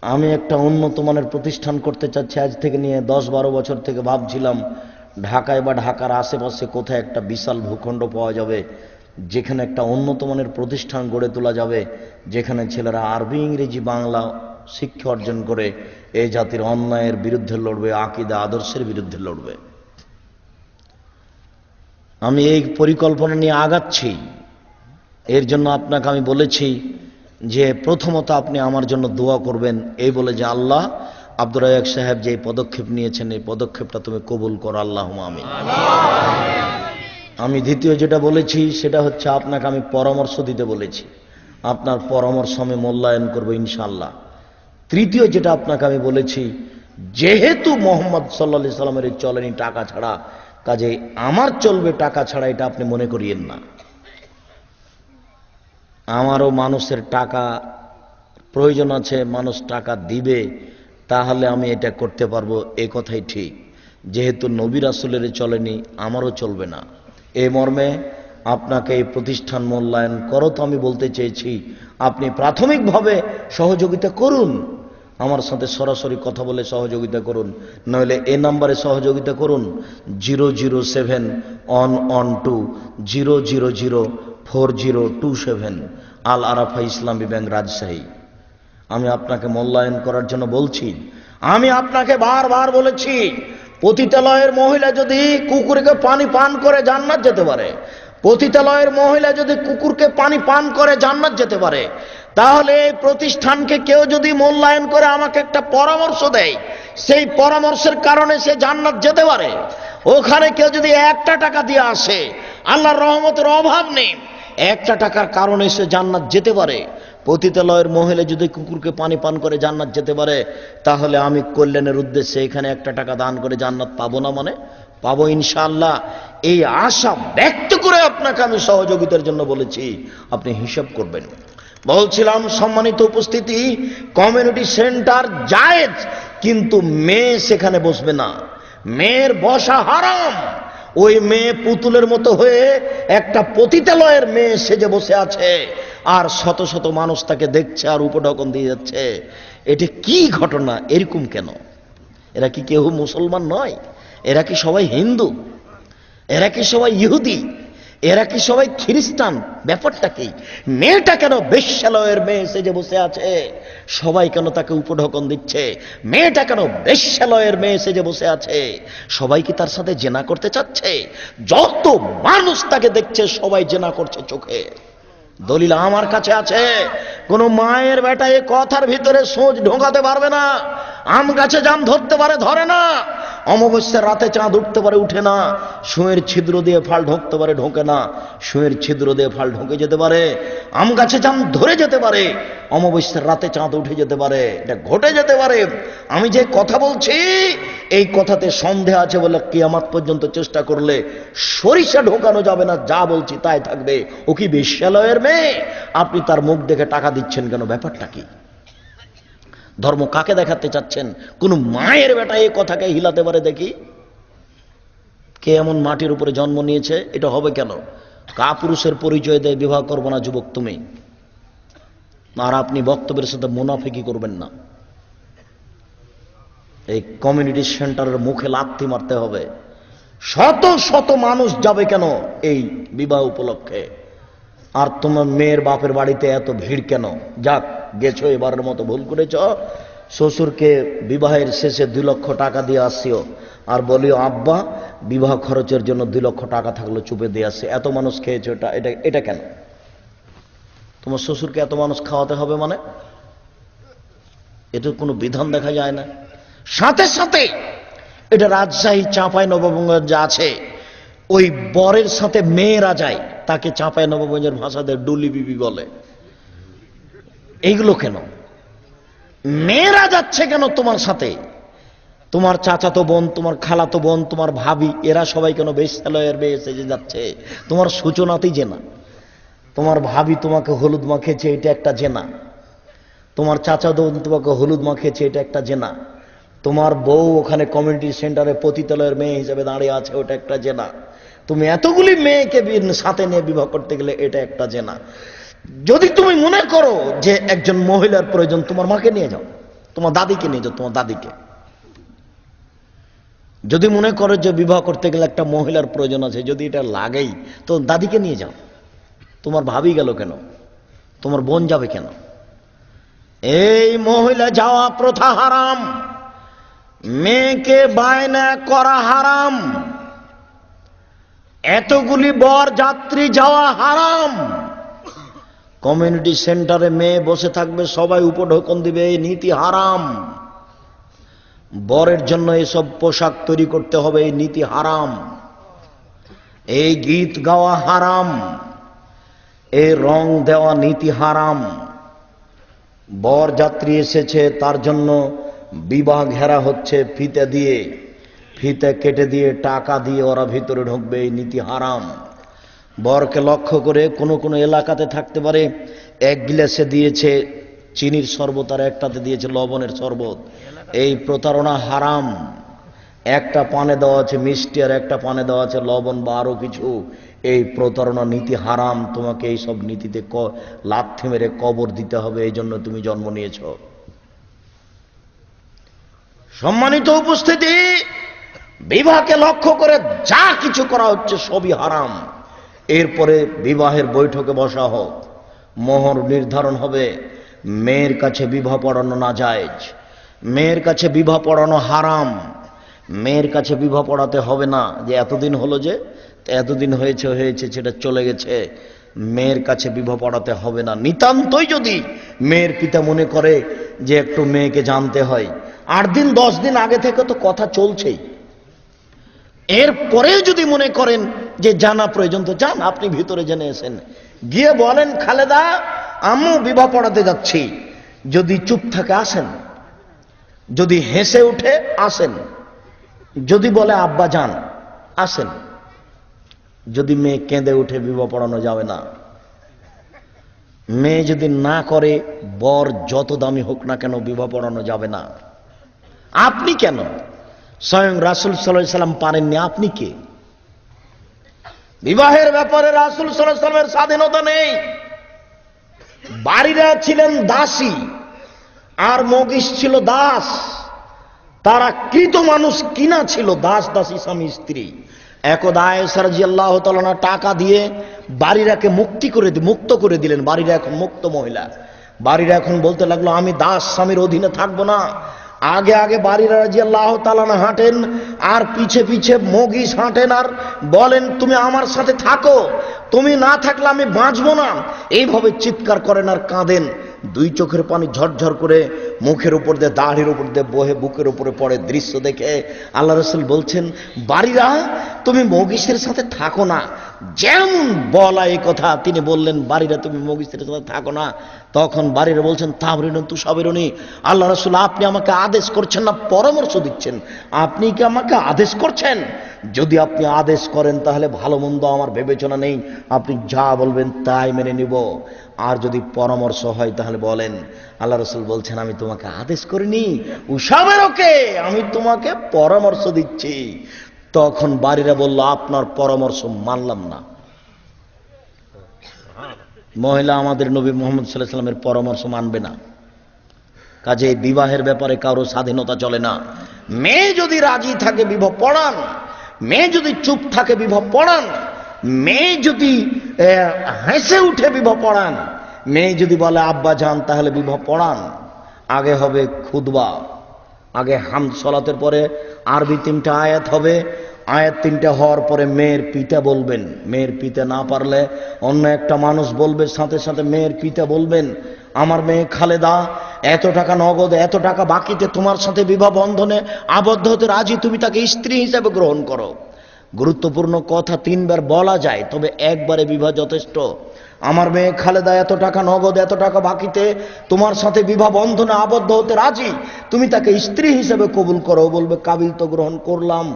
[SPEAKER 1] আমি একটা উন্নত মানের প্রতিষ্ঠান করতে চাচ্ছি। আজ থেকে নিয়ে 10-12 বছর থেকে ভাবছিলাম, ঢাকায় বা ঢাকার আশেপাশে কোথায় একটা বিশাল ভূখণ্ড পাওয়া যাবে, যেখানে একটা উন্নত মানের প্রতিষ্ঠান গড়ে তোলা যাবে, যেখানে ছেলেরা আরবি, ইংরেজি, বাংলা শিক্ষা অর্জন করে এই জাতির অন্যায়ের বিরুদ্ধে লড়বে, আকীদা আদর্শের বিরুদ্ধে লড়বে। আমি এই পরিকল্পনা নিয়ে আগাচ্ছি। এর জন্য আপনাকে আমি বলেছি যে প্রথমত আপনি আমার জন্য দোয়া করবেন, এই বলে যে আল্লাহ, আব্দুর রাজ্জাক সাহেব যে পদক্ষেপ নিয়েছেন, এই পদক্ষেপটা তুমি কবুল করো, আল্লাহুম্মা আমিন। আমি দ্বিতীয় যেটা বলেছি সেটা হচ্ছে, আপনাকে আমি পরামর্শ দিতে বলেছি, আপনার পরামর্শ আমি মূল্যায়ন করবো ইনশাআল্লাহ। তৃতীয় যেটা আপনাকে আমি বলেছি, যেহেতু মোহাম্মদ সাল্লাল্লাহু আলাইহি সাল্লামের চলেনি টাকা ছাড়া, কাজে আমার চলবে টাকা ছাড়া, এটা আপনি মনে করিয়েন না। আমারও মানুষের টাকা প্রয়োজন আছে, মানুষ টাকা দিবে, তাহলে আমি এটা করতে পারবো, এ কথাই ঠিক। যেহেতু নবী রাসূলের চলেনি, আমারও চলবে না। এই মর্মে আপনাকে এই প্রতিষ্ঠান মূল্যায়ন করো তো আমি বলতে চেয়েছি, আপনি প্রাথমিকভাবে সহযোগিতা করুন, আমার সাথে সরাসরি কথা বলে সহযোগিতা করুন, নইলে এই নাম্বারে সহযোগিতা করুন 00712004027 আল আরাফা ইসলামী ব্যাংক রাজশাহী। আমি আপনাকে মূল্যায়ন করার জন্য বলছি। আমি আপনাকে বারবার বলেছি, পতিতালয়ের মহিলা যদি কুকুরকে পানি পান করে জান্নাত যেতে পারে, পতিতালয়ের মহিলা যদি কুকুরকে পানি পান করে জান্নাত যেতে পারে, তাহলে এই প্রতিষ্ঠানকে কেউ যদি মূল্যায়ন করে আমাকে একটা পরামর্শ দেয়, সেই পরামর্শের কারণে সে জান্নাত যেতে পারে। ওখানে কেউ যদি 1 টাকা দিয়ে আসে, আল্লাহর রহমতের অভাব নেই, 1 টাকার কারণে সে জান্নাত যেতে পারে। পতিতালয়ের মহিলা যদি কুকুরকে পানি পান করে জান্নাত যেতে পারে, তাহলে আমি কল্যাণের উদ্দেশ্যে এখানে 1 টাকা দান করে জান্নাত পাবো না? মানে পাবো ইনশাআল্লাহ। এই আশা ব্যক্ত করে আপনাকে আমি সহযোগিতার জন্য বলেছি, আপনি হিসাব করবেন। বলছিলাম সম্মানিত উপস্থিতি, কমিউনিটি সেন্টার জায়েজ, কিন্তু মেয়ে সেখানে বসবে না, মেয়ের বসা হারাম। ওই মেয়ে পুতুলের মতো হয়ে একটা পতিতালয়ের মেয়ে সেজে বসে আছে, আর শত শত মানুষ তাকে দেখছে আর উপঢকন দিয়ে যাচ্ছে। এটা কি ঘটনা? এরকম কেন? এরা কি কেউ মুসলমান নয়? এরা কি সবাই হিন্দু? এরা কি সবাই ইহুদি? এরা কি সবাই খ্রিস্টান? ব্যাপারটা কি? মেয়েটা কেন বেশ্যালয়ের মেয়ে সেজে বসে আছে? সবাই কেন তাকে উপঢকন দিচ্ছে? মেয়েটা কেন বেশ্যালয়ের মেয়ে সেজে বসে আছে? সবাই কি তার সাথে জেনা করতে চাচ্ছে? যত মানুষ তাকে দেখছে সবাই জেনা করছে চোখে। দলিল আমার কাছে আছে। কোন মায়ের বেটা এ কথার ভিতরে সোজ ঢোকাতে পারবে না। আম গাছে জাম ধরতে পারে, ধরে না। অমাবস্যার রাতে চাঁদ উঠতে পারে, উঠে না। সুঁয়ের ছিদ্র দিয়ে ফাল ঢোকতে পারে, ঢোকে না। সুঁয়ের ছিদ্র দিয়ে ফাল ঢোকে যেতে পারে। আম গাছে জাম ধরে যেতে পারে, অমাবস্যার রাতে চাঁদ উঠে যেতে পারে, এটা ঘটে যেতে পারে। আমি যে কথা বলছি এই কথাতে সন্দেহ আছে বলে কিয়ামত পর্যন্ত চেষ্টা করলে সরিষা ঢোকানো যাবে না। যা বলছি তাই থাকবে। ও কি বেশ্যালয়ের মেয়ে? আপনি তার মুখ দেখে টাকা দিচ্ছেন কেন? ব্যাপারটা কি? ধর্ম কাকে দেখাতে চাচ্ছেন? কোন মায়ের বেটা এই কথাকে হিলাতে পারে দেখি? কে এমন মাটির উপরে জন্ম নিয়েছে? এটা হবে কেন? কাপুরুষের পরিচয় দেয় বিবাহ করবো না যুবক তুমি। আর আপনি বক্তব্যের সাথে মুনাফিকি করবেন না। এই কমিউনিটি সেন্টারের মুখে লাথি মারতে হবে। শত শত মানুষ যাবে কেন এই বিবাহ উপলক্ষে? আর তোমার মেয়ের বাপের বাড়িতে এত ভিড় কেন? যাক, গেছো, এবারের মতো ভুল করেছ। শ্বশুরকে বিবাহের শেষে 2 লক্ষ টাকা দিয়ে আসিও, আর বলিও আব্বা বিবাহ খরচের জন্য 2 লক্ষ টাকা থাকলো চুপে দিয়ে আসছে। এত মানুষ খেয়েছো, এটা কেন? তোমার শ্বশুরকে এত মানুষ খাওয়াতে হবে মানে? এটা কোনো বিধান দেখা যায় না। সাথে সাথে এটা রাজশাহী চাঁপাইনবাবগঞ্জে আছে, ওই বরের সাথে মেয়েরা যায়, তাকে চাঁপাইনবাবগঞ্জের ভাষাতে ডুলি বিবি বলে। এইগুলো কেন? মেয়েরা যাচ্ছে কেন তোমার সাথে? তোমার চাচাতো বোন, তোমার খালাতো বোন, তোমার ভাবি, এরা সবাই কেন বেশ্যালয়ের মেয়ে সেজে যাচ্ছে? তোমার সূচনাতেই জেনা। তোমার ভাবি তোমাকে হলুদ মাখিয়েছে, এটা একটা জেনা। তোমার চাচাতো বোন তোমাকে হলুদ মাখিয়েছে, এটা একটা জেনা। তোমার বউ ওখানে কমিউনিটি সেন্টারে পতিতালয়ের মেয়ে হিসেবে দাঁড়িয়ে আছে, ওটা একটা জেনা। তুমি এতগুলি মেয়েকে সাথে নিয়ে বিবাহ করতে গেলে এটা একটা জেনা। যদি তুমি মনে করো যে একজন মহিলার প্রয়োজন, তোমার মাকে নিয়ে যাও, তোমার দাদিকে নিয়ে যাও, তোমার দাদিকে। যদি মনে করো যে বিবাহ করতে গেলে একটা মহিলার প্রয়োজন আছে, যদি এটা লাগেই, তো দাদিকে নিয়ে যাও। তোমার ভাবি গেল কেন? তোমার বোন যাবে কেন? এই মহিলা যাওয়া প্রথা হারাম, মেয়েকে বায়না করা হারাম, এতগুলি বর যাত্রী যাওয়া হারাম। কমিউনিটি সেন্টারে মেয়ে বসে থাকবে, সবাই উপঢৌকন দিবে, এই নীতি হারাম। বরের জন্য এসব পোশাক তৈরি করতে হবে, এই নীতি হারাম। এই গীত গাওয়া হারাম, এই রং দেওয়া নীতি হারাম। বর যাত্রী এসেছে, তার জন্য বিবাহ ঘেরা হচ্ছে ফিতে দিয়ে, ফিতে কেটে দিয়ে টাকা দিয়ে ওরা ভিতরে ঢুকবে, এই নীতি হারাম। বরকে লক্ষ্য করে কোনো কোনো এলাকাতে থাকতে পারে 1 গ্লাসে দিয়েছে চিনির শরবত আর একটাতে দিয়েছে লবণের শরবত। এই প্রতারণা হারাম। একটা পানে দেওয়া আছে মিষ্টি আর একটা পানে দেওয়া আছে লবণ বা আরো কিছু। এই প্রতারণা নীতি হারাম, তোমাকে এই সব নীতিতে লাথি মেরে কবর দিতে হবে, এই জন্য তুমি জন্ম নিয়েছ। সম্মানিত উপস্থিতি, বিবাহকে লক্ষ্য করে যা কিছু করা হচ্ছে সবই হারাম। এরপরে বিবাহের বৈঠকে বসা হোক, মোহর নির্ধারণ হবে। মেয়ের কাছে বিবাহ পড়ানো নাজায়েজ, মেয়ের কাছে বিবাহ পড়ানো হারাম। মেয়ের কাছে বিবাহ পড়াতে হবে না যে এতদিন হলো, যে এতদিন হয়েছে হয়েছে সেটা চলে গেছে, মেয়ের কাছে বিবাহ পড়াতে হবে না। নিতান্তই যদি মেয়ের পিতা মনে করে যে একটু মেয়েকে জানতে হয়, 8 দিন 10 দিন আগে থেকে তো কথা চলছেই, এরপরে যদি মনে করেন যে জানা প্রয়োজন, তো যান, আপনি ভিতরে জেনে এসেন, গিয়ে বলেন খালেদা আম্মু বিবাহ পড়াতে যাচ্ছি। যদি চুপ থাকে আসেন, যদি হেসে উঠে আসেন, যদি বলে আব্বা যান আসেন। যদি মেয়ে কেঁদে উঠে বিবাহ পড়ানো যাবে না। মেয়ে যদি না করে, বর যত দামি হোক না কেন বিবাহ পড়ানো যাবে না। আপনি কেন? স্বয়ং রাসূল সাল্লাল্লাহু আলাইহি সাল্লাম পারেননি, আপনি কে? বিবাহের ব্যাপারে রাসূল সাল্লাল্লাহু আলাইহি সাল্লামের স্বাধীনতা নেই। বাড়িরা ছিলেন দাসী আর মগিস ছিল দাস। তারা কৃত মানুষ কিনা ছিল, দাস দাসী স্বামী স্ত্রী। একদা আয়েশা রাদিয়াল্লাহু তাআলা টাকা দিয়ে বাড়িরাকে মুক্ত করে দিলেন। বাড়িরা এখন মুক্ত মহিলা। বাড়িরা এখন বলতে লাগলো আমি দাস স্বামীর অধীনে থাকবো না। আগে আগে বাড়িরা রাদিয়াল্লাহু তাআলা হাঁটেন আর পিছে পিছে মগিস হাঁটেন আর বলেন তুমি আমার সাথে থাকো, তুমি না থাকলে আমি বাঁচবো না। এইভাবে চিৎকার করেন আর কাঁদেন। 2 চোখের পানি ঝরঝর করে মুখের উপর দিয়ে দাড়ির উপর দিয়ে বহে বুকের উপরে পড়ে। দৃশ্য দেখে আল্লাহ রাসূল বলছেন বাড়িরা তুমি মগিসের সাথে থাকো না। যেমন বলা এই কথা তিনি বললেন বাড়িরা তুমি মগিসের সাথে থাকো না, তখন বাড়িরা বলছেন তামরিনুন তুসাবিরুনি, আল্লাহ রাসূল আপনি আমাকে আদেশ করছেন না পরামর্শ দিচ্ছেন? আপনি কি আমাকে আদেশ করছেন? যদি আপনি আদেশ করেন তাহলে ভালো মন্দ আমার বিবেচনা নেই, আপনি যা বলবেন তাই মেনে নিব। আর যদি পরামর্শ হয় তাহলে বলেন। আল্লাহ রাসূল বলছেন আমি তোমাকে আদেশ করিনি, উসাবেরকে আমি তোমাকে পরামর্শ দিচ্ছি। তখন বাড়িরা বলল আপনার পরামর্শ মানলাম না। মহিলা আমাদের নবী মুহাম্মদ সাল্লাল্লাহু আলাইহি ওয়াসাল্লামের পরামর্শ মানবে না। কাজে বিবাহের ব্যাপারে কারো স্বাধীনতা চলে না। মেয়ে যদি রাজি থাকে বিবাহ পড়ান, মেয়ে যদি চুপ থাকে বিবাহ পড়ান, মেয়ে যদি হেসে উঠে বিবাহ পড়ান, মেয়ে যদি বলে আব্বা যান তাহলে বিবাহ পড়ান। আগে হবে খুতবা, আগে হামদ সালাতের পরে আরবি 3টা আয়াত হবে। আয়াত 3টা হওয়ার পরে মেয়ের পিতা বলবেন। মেয়ের পিতা না পারলে অন্য একটা মানুষ বলবে, সাথে সাথে মেয়ের পিতা বলবেন আমার মেয়ে খালেদা এত টাকা নগদ এত টাকা বাকিতে তোমার সাথে বিবাহ বন্ধনে আবদ্ধ হতে রাজি, তুমি তাকে স্ত্রী হিসেবে গ্রহণ করো। গুরুত্বপূর্ণ কথা 3 বার বলা যায়, তবে একবারে বিবাহ যথেষ্ট। আমার মেয়ে খালেদা এত টাকা নগদ এত টাকা বাকিতে তোমার সাথে বিবাহ বন্ধনে আবদ্ধ হতে রাজি, তুমি তাকে স্ত্রী হিসেবে কবুল করো। বলবে কাবিল তো গ্রহণ করলাম।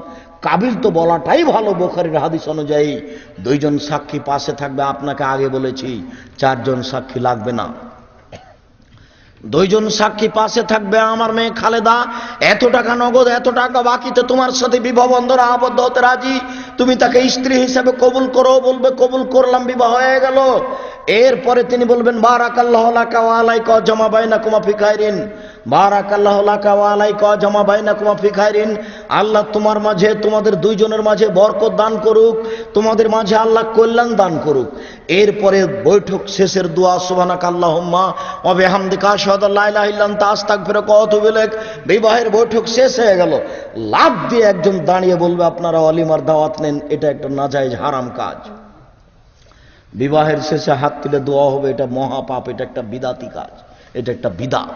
[SPEAKER 1] কাবিল তো বলাটাই ভালো, বুখারীর হাদিস অনুযায়ী 2 জন সাক্ষী পাশে থাকবে। আপনাকে আগে বলেছি 4 জন সাক্ষী লাগবে না। 2 জন সাক্ষী পাশে থাকবে। আমার মেয়ে খালেদা এত টাকা নগদ এত টাকা বাকিতে তোমার সাথে বিবাহ বন্ধনে আবদ্ধ হতে রাজি, তুমি তাকে স্ত্রী হিসেবে কবুল করো। বলবে কবুল করলাম, বিবাহ হয়ে গেল। এরপরে তিনি বলবেন বারাকাল্লাহু লাকা ওয়া আলাইকা জামা বাইনাকুমা ফি খাইরিন, বারাকাল্লাহু লাকা ওয়া আলাইকা জামা বাইনাকুমা ফি খাইরিন। আল্লাহ তোমার মাঝে তোমাদের 2 জনের মাঝে বরকত দান করুক, তোমাদের মাঝে আল্লাহ কল্যাণ দান করুক। এরপরে বৈঠক শেষের দোয়া সুবহানাকাল্লাহুম্মা ওয়া বিহামদিকা আশহাদু আল্লা ইলাহা ইল্লা আনতা আস্তাগফিরুকা ওয়া আতুবু ইলাইক। বিবাহের বৈঠক শেষ হয়ে গেল। লাফ দিয়ে একজন দাঁড়িয়ে বলবে আপনারা ওয়ালিমার দাওয়াত নেন, এটা একটা নাজায়েজ হারাম কাজ। বিবাহের শেষে হাত তুলে দোয়া হবে, এটা মহাপাপ, এটা একটা বিদাতি কাজ, এটা একটা বিদাত।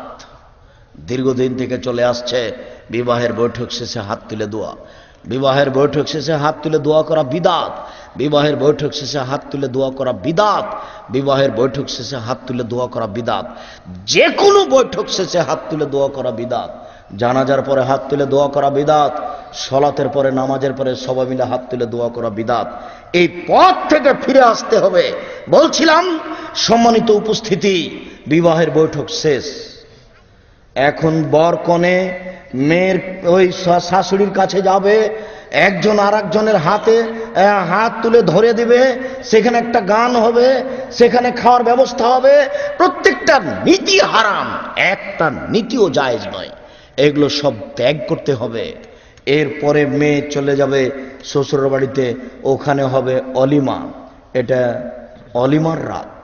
[SPEAKER 1] দীর্ঘদিন থেকে চলে আসছে বিবাহের বৈঠক শেষে হাত তুলে দোয়া। বিবাহের বৈঠক শেষে হাত তুলে দোয়া করা বিদাত। বিবাহের বৈঠক শেষে হাত তুলে দোয়া করা বিদাত। বিবাহের বৈঠক শেষে হাত তুলে দোয়া করা বিদাত। যে কোনো বৈঠক শেষে হাত তুলে দোয়া করা বিদাত। জানাজার পরে হাত তুলে দোয়া করা বিদাত। সলাতের পরে নামাজের পরে সবাই মিলে হাত তুলে দোয়া করা বিদাত। এই পথ থেকে ফিরে আসতে হবে। বলছিলাম সম্মানিত উপস্থিতি, বিবাহের বৈঠক শেষ, এখন বর কনে মেয়ের ওই শাশুড়ির কাছে যাবে, একজন আর একজনের হাতে হাত তুলে ধরে দিবে, সেখানে একটা গান হবে, সেখানে খাওয়ার ব্যবস্থা হবে। প্রত্যেকটা নীতি হারাম, একটা নীতিও জায়েজ নয়। এগুলো সব ত্যাগ করতে হবে। এরপরে মেয়ে চলে যাবে শ্বশুরের বাড়িতে, ওখানে হবে অলিমা। এটা অলিমার রাত,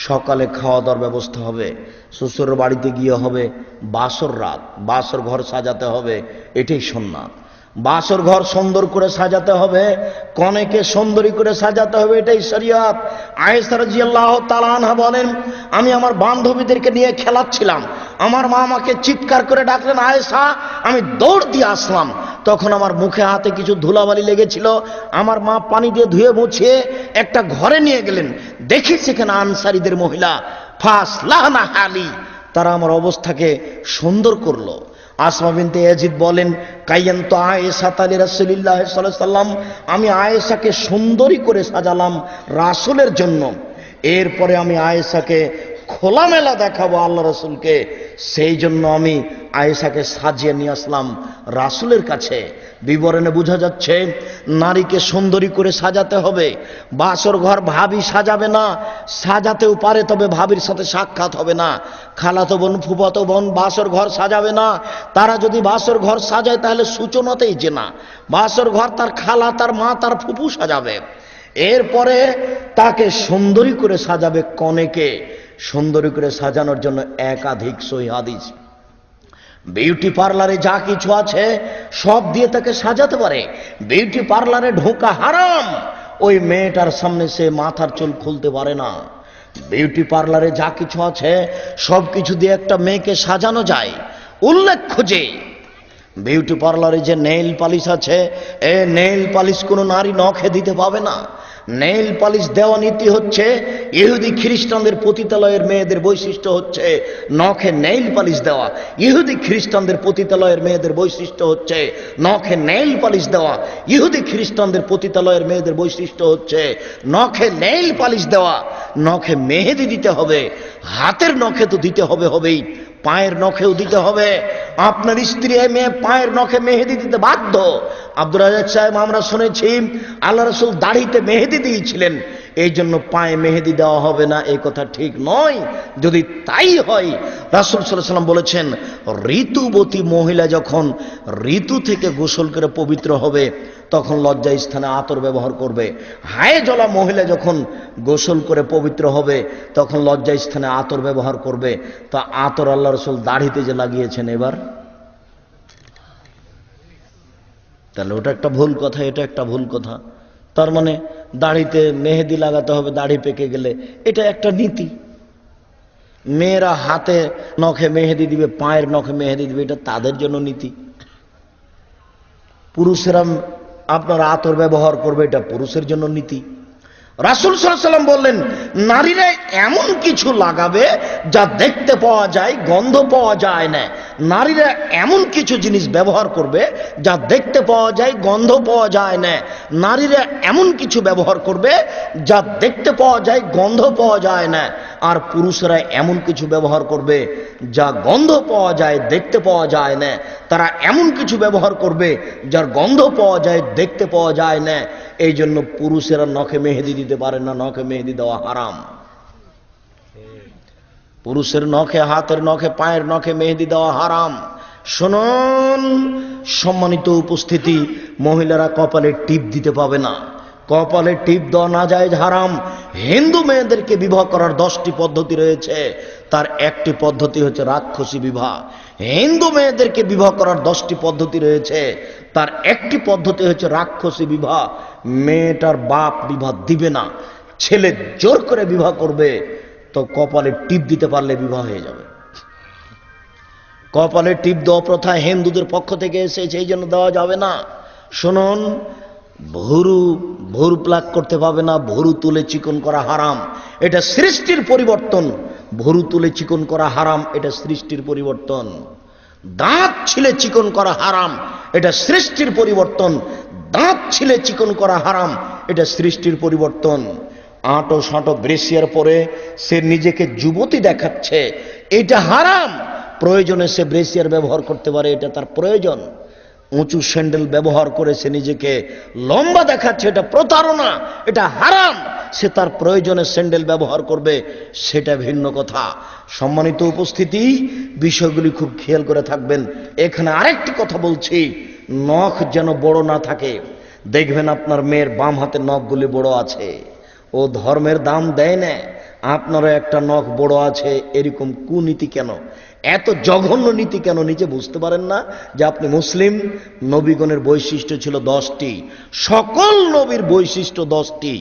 [SPEAKER 1] সকালে খাওয়া দাওয়ার ব্যবস্থা হবে। শ্বশুরের বাড়িতে গিয়ে হবে বাসর রাত, বাসর ঘর সাজাতে হবে, এটাই সুন্নাত। বাসর ঘর সুন্দর করে সাজাতে হবে, কনেকে সুন্দরী করে সাজাতে হবে, এটাই শরিয়ত। আয়েশা রাদিয়াল্লাহু তাআলা আনহা বলেন, আমি আমার বান্ধবীদেরকে নিয়ে খেলাচ্ছিলাম, আমার মা আমাকে চিৎকার করে ডাকলেন আয়েশা, আমি দৌড় দিয়ে আসলাম। তখন আমার মুখে হাতে কিছু ধুলাবালি লেগেছিল, আমার মা পানি দিয়ে ধুয়ে মুছিয়ে একটা ঘরে নিয়ে গেলেন। দেখি সেখানে আনসারীদের মহিলা, ফাসলাহনা হালি, তারা আমার অবস্থাকে সুন্দর করলো। আসমা বিনতে ইয়াজিদ বলেন, কাইয়ান্তু আয়েশা তালি রাসূলুল্লাহ সাল্লাল্লাহু আলাইহি ওয়াসাল্লাম, আমি আয়েশাকে সুন্দরী করে সাজালাম রাসূলের জন্য। এরপরে আমি আয়েশাকে খোলামেলা দেখাবো আল্লাহ রাসূলকে, সেই জন্য আমি আয়েশাকে সাজিয়ে নিয়ে আসলাম রাসূলের কাছে। বিবরণে বোঝা যাচ্ছে নারীকে সুন্দরী করে সাজাতে হবে। বাসর ঘর ভাবি সাজাবে না, সাজাতেও পারে তবে ভাবির সাথে সাক্ষাৎ হবে না। খালাতো বোন ফুফাতো বোন বাসর ঘর সাজাবে না। তারা যদি বাসর ঘর সাজায় তাহলে সূচনাতেই জেনা। বাসর ঘর তার খালা, তার মা, তার ফুফু সাজাবে। এরপরে তাকে সুন্দরী করে সাজাবে। কনেকে সুন্দরী করে সাজানোর জন্য একাধিক সহিহ হাদিস, বিউটি পার্লারে যা কিছু আছে সব দিয়ে তাকে সাজাতে পারে। বিউটি পার্লারে ঢোকা হারাম, ওই মেয়েটার সামনে সে মাথার চুল খুলতে পারে না। বিউটি পার্লারে যা কিছু আছে সব কিছু দিয়ে একটা মেয়েকে সাজানো যায়। উল্লেখ্য যে বিউটি পার্লারে যে নেইল পালিশ আছে, এ নেইল পালিশ কোনো নারী নখে দিতে পাবে না। নেইল পালিশ দেওয়া নীতি হচ্ছে ইহুদি খ্রিস্টানদের পতিতালয়ের মেয়েদের বৈশিষ্ট্য হচ্ছে নখে নেইল পালিশ দেওয়া। ইহুদি খ্রিস্টানদের পতিতালয়ের মেয়েদের বৈশিষ্ট্য হচ্ছে নখে নেইল পালিশ দেওয়া। ইহুদি খ্রিস্টানদের পতিতালয়ের মেয়েদের বৈশিষ্ট্য হচ্ছে নখে নেইল পালিশ দেওয়া। নখে মেহেদি দিতে হবে, হাতের নখে তো দিতে হবে হবেই, পায়ের নখেও দিতে হবে। আপনার স্ত্রী মেয়ে পায়ের নখে মেহেদি দিতে বাধ্য। আব্দুর রাজ্জাক সাহেব আমরা শুনেছি আল্লাহ রাসূল দাড়িতে মেহেদি দিয়েছিলেন, এই জন্য পায়ে মেহেদি দেওয়া হবে না, এই কথা ঠিক নয়। যদি তাই হয়, রাসূল সাল্লাল্লাহু আলাইহি ওয়াসাল্লাম বলেছেন ঋতুবতী মহিলা যখন ঋতু থেকে গোসল করে পবিত্র হবে তখন লজ্জা স্থানে আতর ব্যবহার করবে। হায়ে জ্বলা মহিলা যখন গোসল করে পবিত্র হবে তখন লজ্জা স্থানে আতর ব্যবহার করবে। তা আতর আল্লাহ রাসূল দাড়িতে যে লাগিয়েছেন, এবার তাহলে ওটা একটা ভুল কথা, এটা একটা ভুল কথা। তার মানে দাড়িতে মেহেদি লাগাতে হবে দাড়ি পেকে গেলে, এটা একটা নীতি। মেয়েরা হাতে নখে মেহেদি দিবে, পায়ের নখে মেহেদি দিবে, এটা তাদের জন্য নীতি। পুরুষেরা আপনার আতর ব্যবহার করবে, এটা পুরুষের জন্য নীতি। রাসূল সাল্লাল্লাহু আলাইহি ওয়াসাল্লাম বললেন নারীরা এমন কিছু লাগাবে যা দেখতে পাওয়া যায়, গন্ধ পাওয়া যায় না। নারীরা এমন কিছু জিনিস ব্যবহার করবে যা দেখতে পাওয়া যায়, গন্ধ পাওয়া যায় না। নারীরা এমন কিছু ব্যবহার করবে যা দেখতে পাওয়া যায়, গন্ধ পাওয়া যায় না। আর পুরুষেরা এমন কিছু ব্যবহার করবে যা গন্ধ পাওয়া যায়, দেখতে পাওয়া যায় না। তারা এমন কিছু ব্যবহার করবে যার গন্ধ পাওয়া যায়, দেখতে পাওয়া যায় না। এই জন্য পুরুষেরা নখে মেহেদি দিতে পারে না, নখে মেহেদি দেওয়া হারাম। পুরুষের নখে, হাতের নখে, পায়ের নখে মেহেদি দেওয়া হারাম। শুনুন সম্মানিত উপস্থিতি, মহিলারা কপালে টিপ দিতে পাবে না, কপালে টিপ দেওয়া নাজায়েজ, হারাম। হিন্দু মেয়েদেরকে বিবাহ করার 10টি পদ্ধতি রয়েছে, তার একটি পদ্ধতি হচ্ছে রাক্ষসী বিবাহ। হিন্দু মেয়েদেরকে বিবাহ করার 10টি পদ্ধতি রয়েছে, তার একটি পদ্ধতি হচ্ছে রাক্ষসী বিবাহ। মেয়েটার বাপ বিবাহ দিবে না, ছেলে জোর করে বিবাহ করবে, তো কপালে টিপ দিতে পারলে বিবাহ হয়ে যাবে। কপালে টিপ দেওয়া প্রথা হিন্দুদের পক্ষ থেকে এসেছে, এই জন্য দেওয়া যাবে না। শুনুন, ভুরু প্লাক করতে পাবে না, ভুরু তুলে চিকন করা হারাম, এটা সৃষ্টির পরিবর্তন। ভুরু তুলে চিকন করা হারাম, এটা সৃষ্টির পরিবর্তন। দাঁত ছিলে চিকন করা হারাম, এটা সৃষ্টির পরিবর্তন। দাঁত ছিলে চিকন করা হারাম, এটা সৃষ্টির পরিবর্তন। আঁটো সাঁটো ব্রেসিয়ার পরে সে নিজেকে যুবতী দেখাচ্ছে, এটা হারাম। প্রয়োজনে সে ব্রেসিয়ার ব্যবহার করতে পারে, এটা তার প্রয়োজন। উঁচু স্যান্ডেল ব্যবহার করে সে নিজেকে লম্বা দেখাচ্ছে, এটা প্রতারণা, এটা হারাম। সে তার প্রয়োজনে স্যান্ডেল ব্যবহার করবে, সেটা ভিন্ন কথা। সম্মানিত উপস্থিতি, বিষয়গুলি খুব খেয়াল করে থাকবেন। এখানে আরেকটি কথা বলছি, নখ যেন বড় না থাকে। দেখবেন আপনার মেয়ের বাম হাতের নখগুলি বড় আছে, ও ধর্মের দাম দেয় না। আপনারও একটা নখ বড় আছে, এরকম কুনীতি কেন, এত জঘন্য নীতি কেন নিজে বুঝতে পারেন না যে আপনি মুসলিম? নবীগণের বৈশিষ্ট্য ছিল 10টি, সকল নবীর বৈশিষ্ট্য 10টি।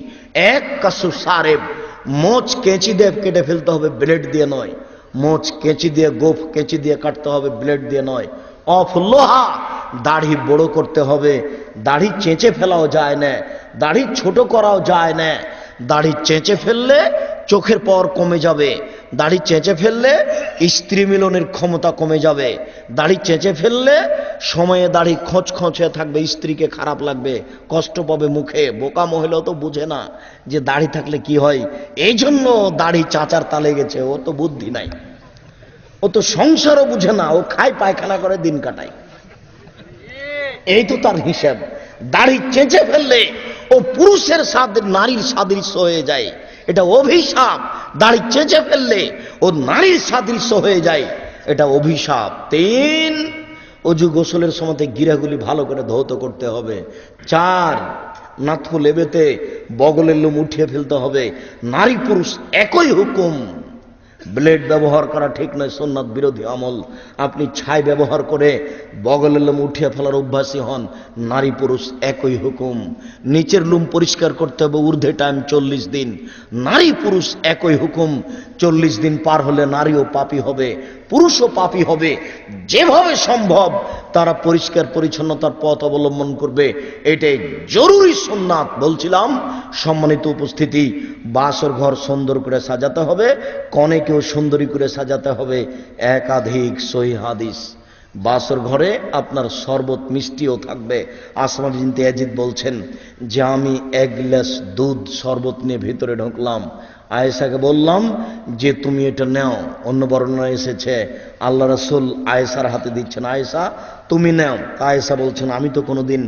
[SPEAKER 1] এক কাসু সারেব, মোচ কেঁচি দিয়ে কেটে ফেলতে হবে, ব্লেড দিয়ে নয়। মোচ কেঁচি দিয়ে, গোফ কেঁচি দিয়ে কাটতে হবে, ব্লেড দিয়ে নয়। অফ লোহা, দাড়ি বড় করতে হবে, দাড়ি চেঁচে ফেলাও যায় না, দাড়ি ছোট করাও যায় না। দাড়ি চেঁচে ফেললে চোখের পাওয়ার কমে যাবে, দাড়ি চেঁচে ফেললে স্ত্রী মিলনের ক্ষমতা কমে যাবে, দাড়ি চেঁচে ফেললে সময়ে দাড়ি খোঁচ হয়ে থাকবে, স্ত্রীকে খারাপ লাগবে, কষ্ট পাবে মুখে। বোকা মহিলাও তো বুঝে না যে দাড়ি থাকলে কি হয়, এই জন্য দাড়ি চাচার তালে গেছে। ও তো বুদ্ধি নাই, ও তো সংসারও বুঝে না, ও খায় পায়খানা করে দিন কাটায়, এই তো তার হিসাব। দাড়ি চেঁচে ফেললে ও পুরুষের সাথে নারীর সাদৃশ্য হয়ে যায়, এটা অভিশাপ। দাড়ি চেঁচে ফেললে ও নারীর সাদৃশ্য হয়ে যায়, এটা অভিশাপ। 3, অজু গোসলের সময় গিরাগুলি ভালো করে ধৌত করতে হবে। 4, নাথু লেবেতে বগলের লোম উঠিয়ে ফেলতে হবে। নারী পুরুষ একই হুকুম। ব্লেড ব্যবহার করা ঠিক নয়, সুন্নাত বিরোধী আমল। আপনি ছাই ব্যবহার করে বগলের লোম উঠিয়ে ফেলার অভ্যাসী হন, নারী পুরুষ একই হুকুম। নিচের লোম পরিষ্কার করতে হবে, ঊর্ধ্বে টাইম 40 দিন। নারী পুরুষ একই হুকুম, 40 দিন পার হলে নারীও পাপী হবে, পুরুষও পাপী হবে। যেভাবে সম্ভব তারা পরিষ্কার পরিচ্ছন্নতার পথ অবলম্বন করবে, এটাই জরুরি সুন্নাত। বলছিলাম সম্মানিত উপস্থিতি, বাসর ঘর সুন্দর করে সাজাতে হবে, কনেকেও সুন্দরী করে সাজাতে হবে। একাধিক সহিহ হাদিস। বাসর ঘরে আপনার শরবত মিষ্টিও থাকবে। আসমা বিনতে ইয়াজিদ বলছেন যে আমি 1 গ্লাস দুধ শরবত নিয়ে ভিতরে ঢুকলাম, আয়েশাকে বললাম যে তুমি এটা নাও। অন্য বর্ণনা এসেছে আল্লাহ রাসূল আয়েশার হাতে দিচ্ছেন, আয়েশা তুমি নাও। আয়েশা বলছেন আমি তো কোনোদিন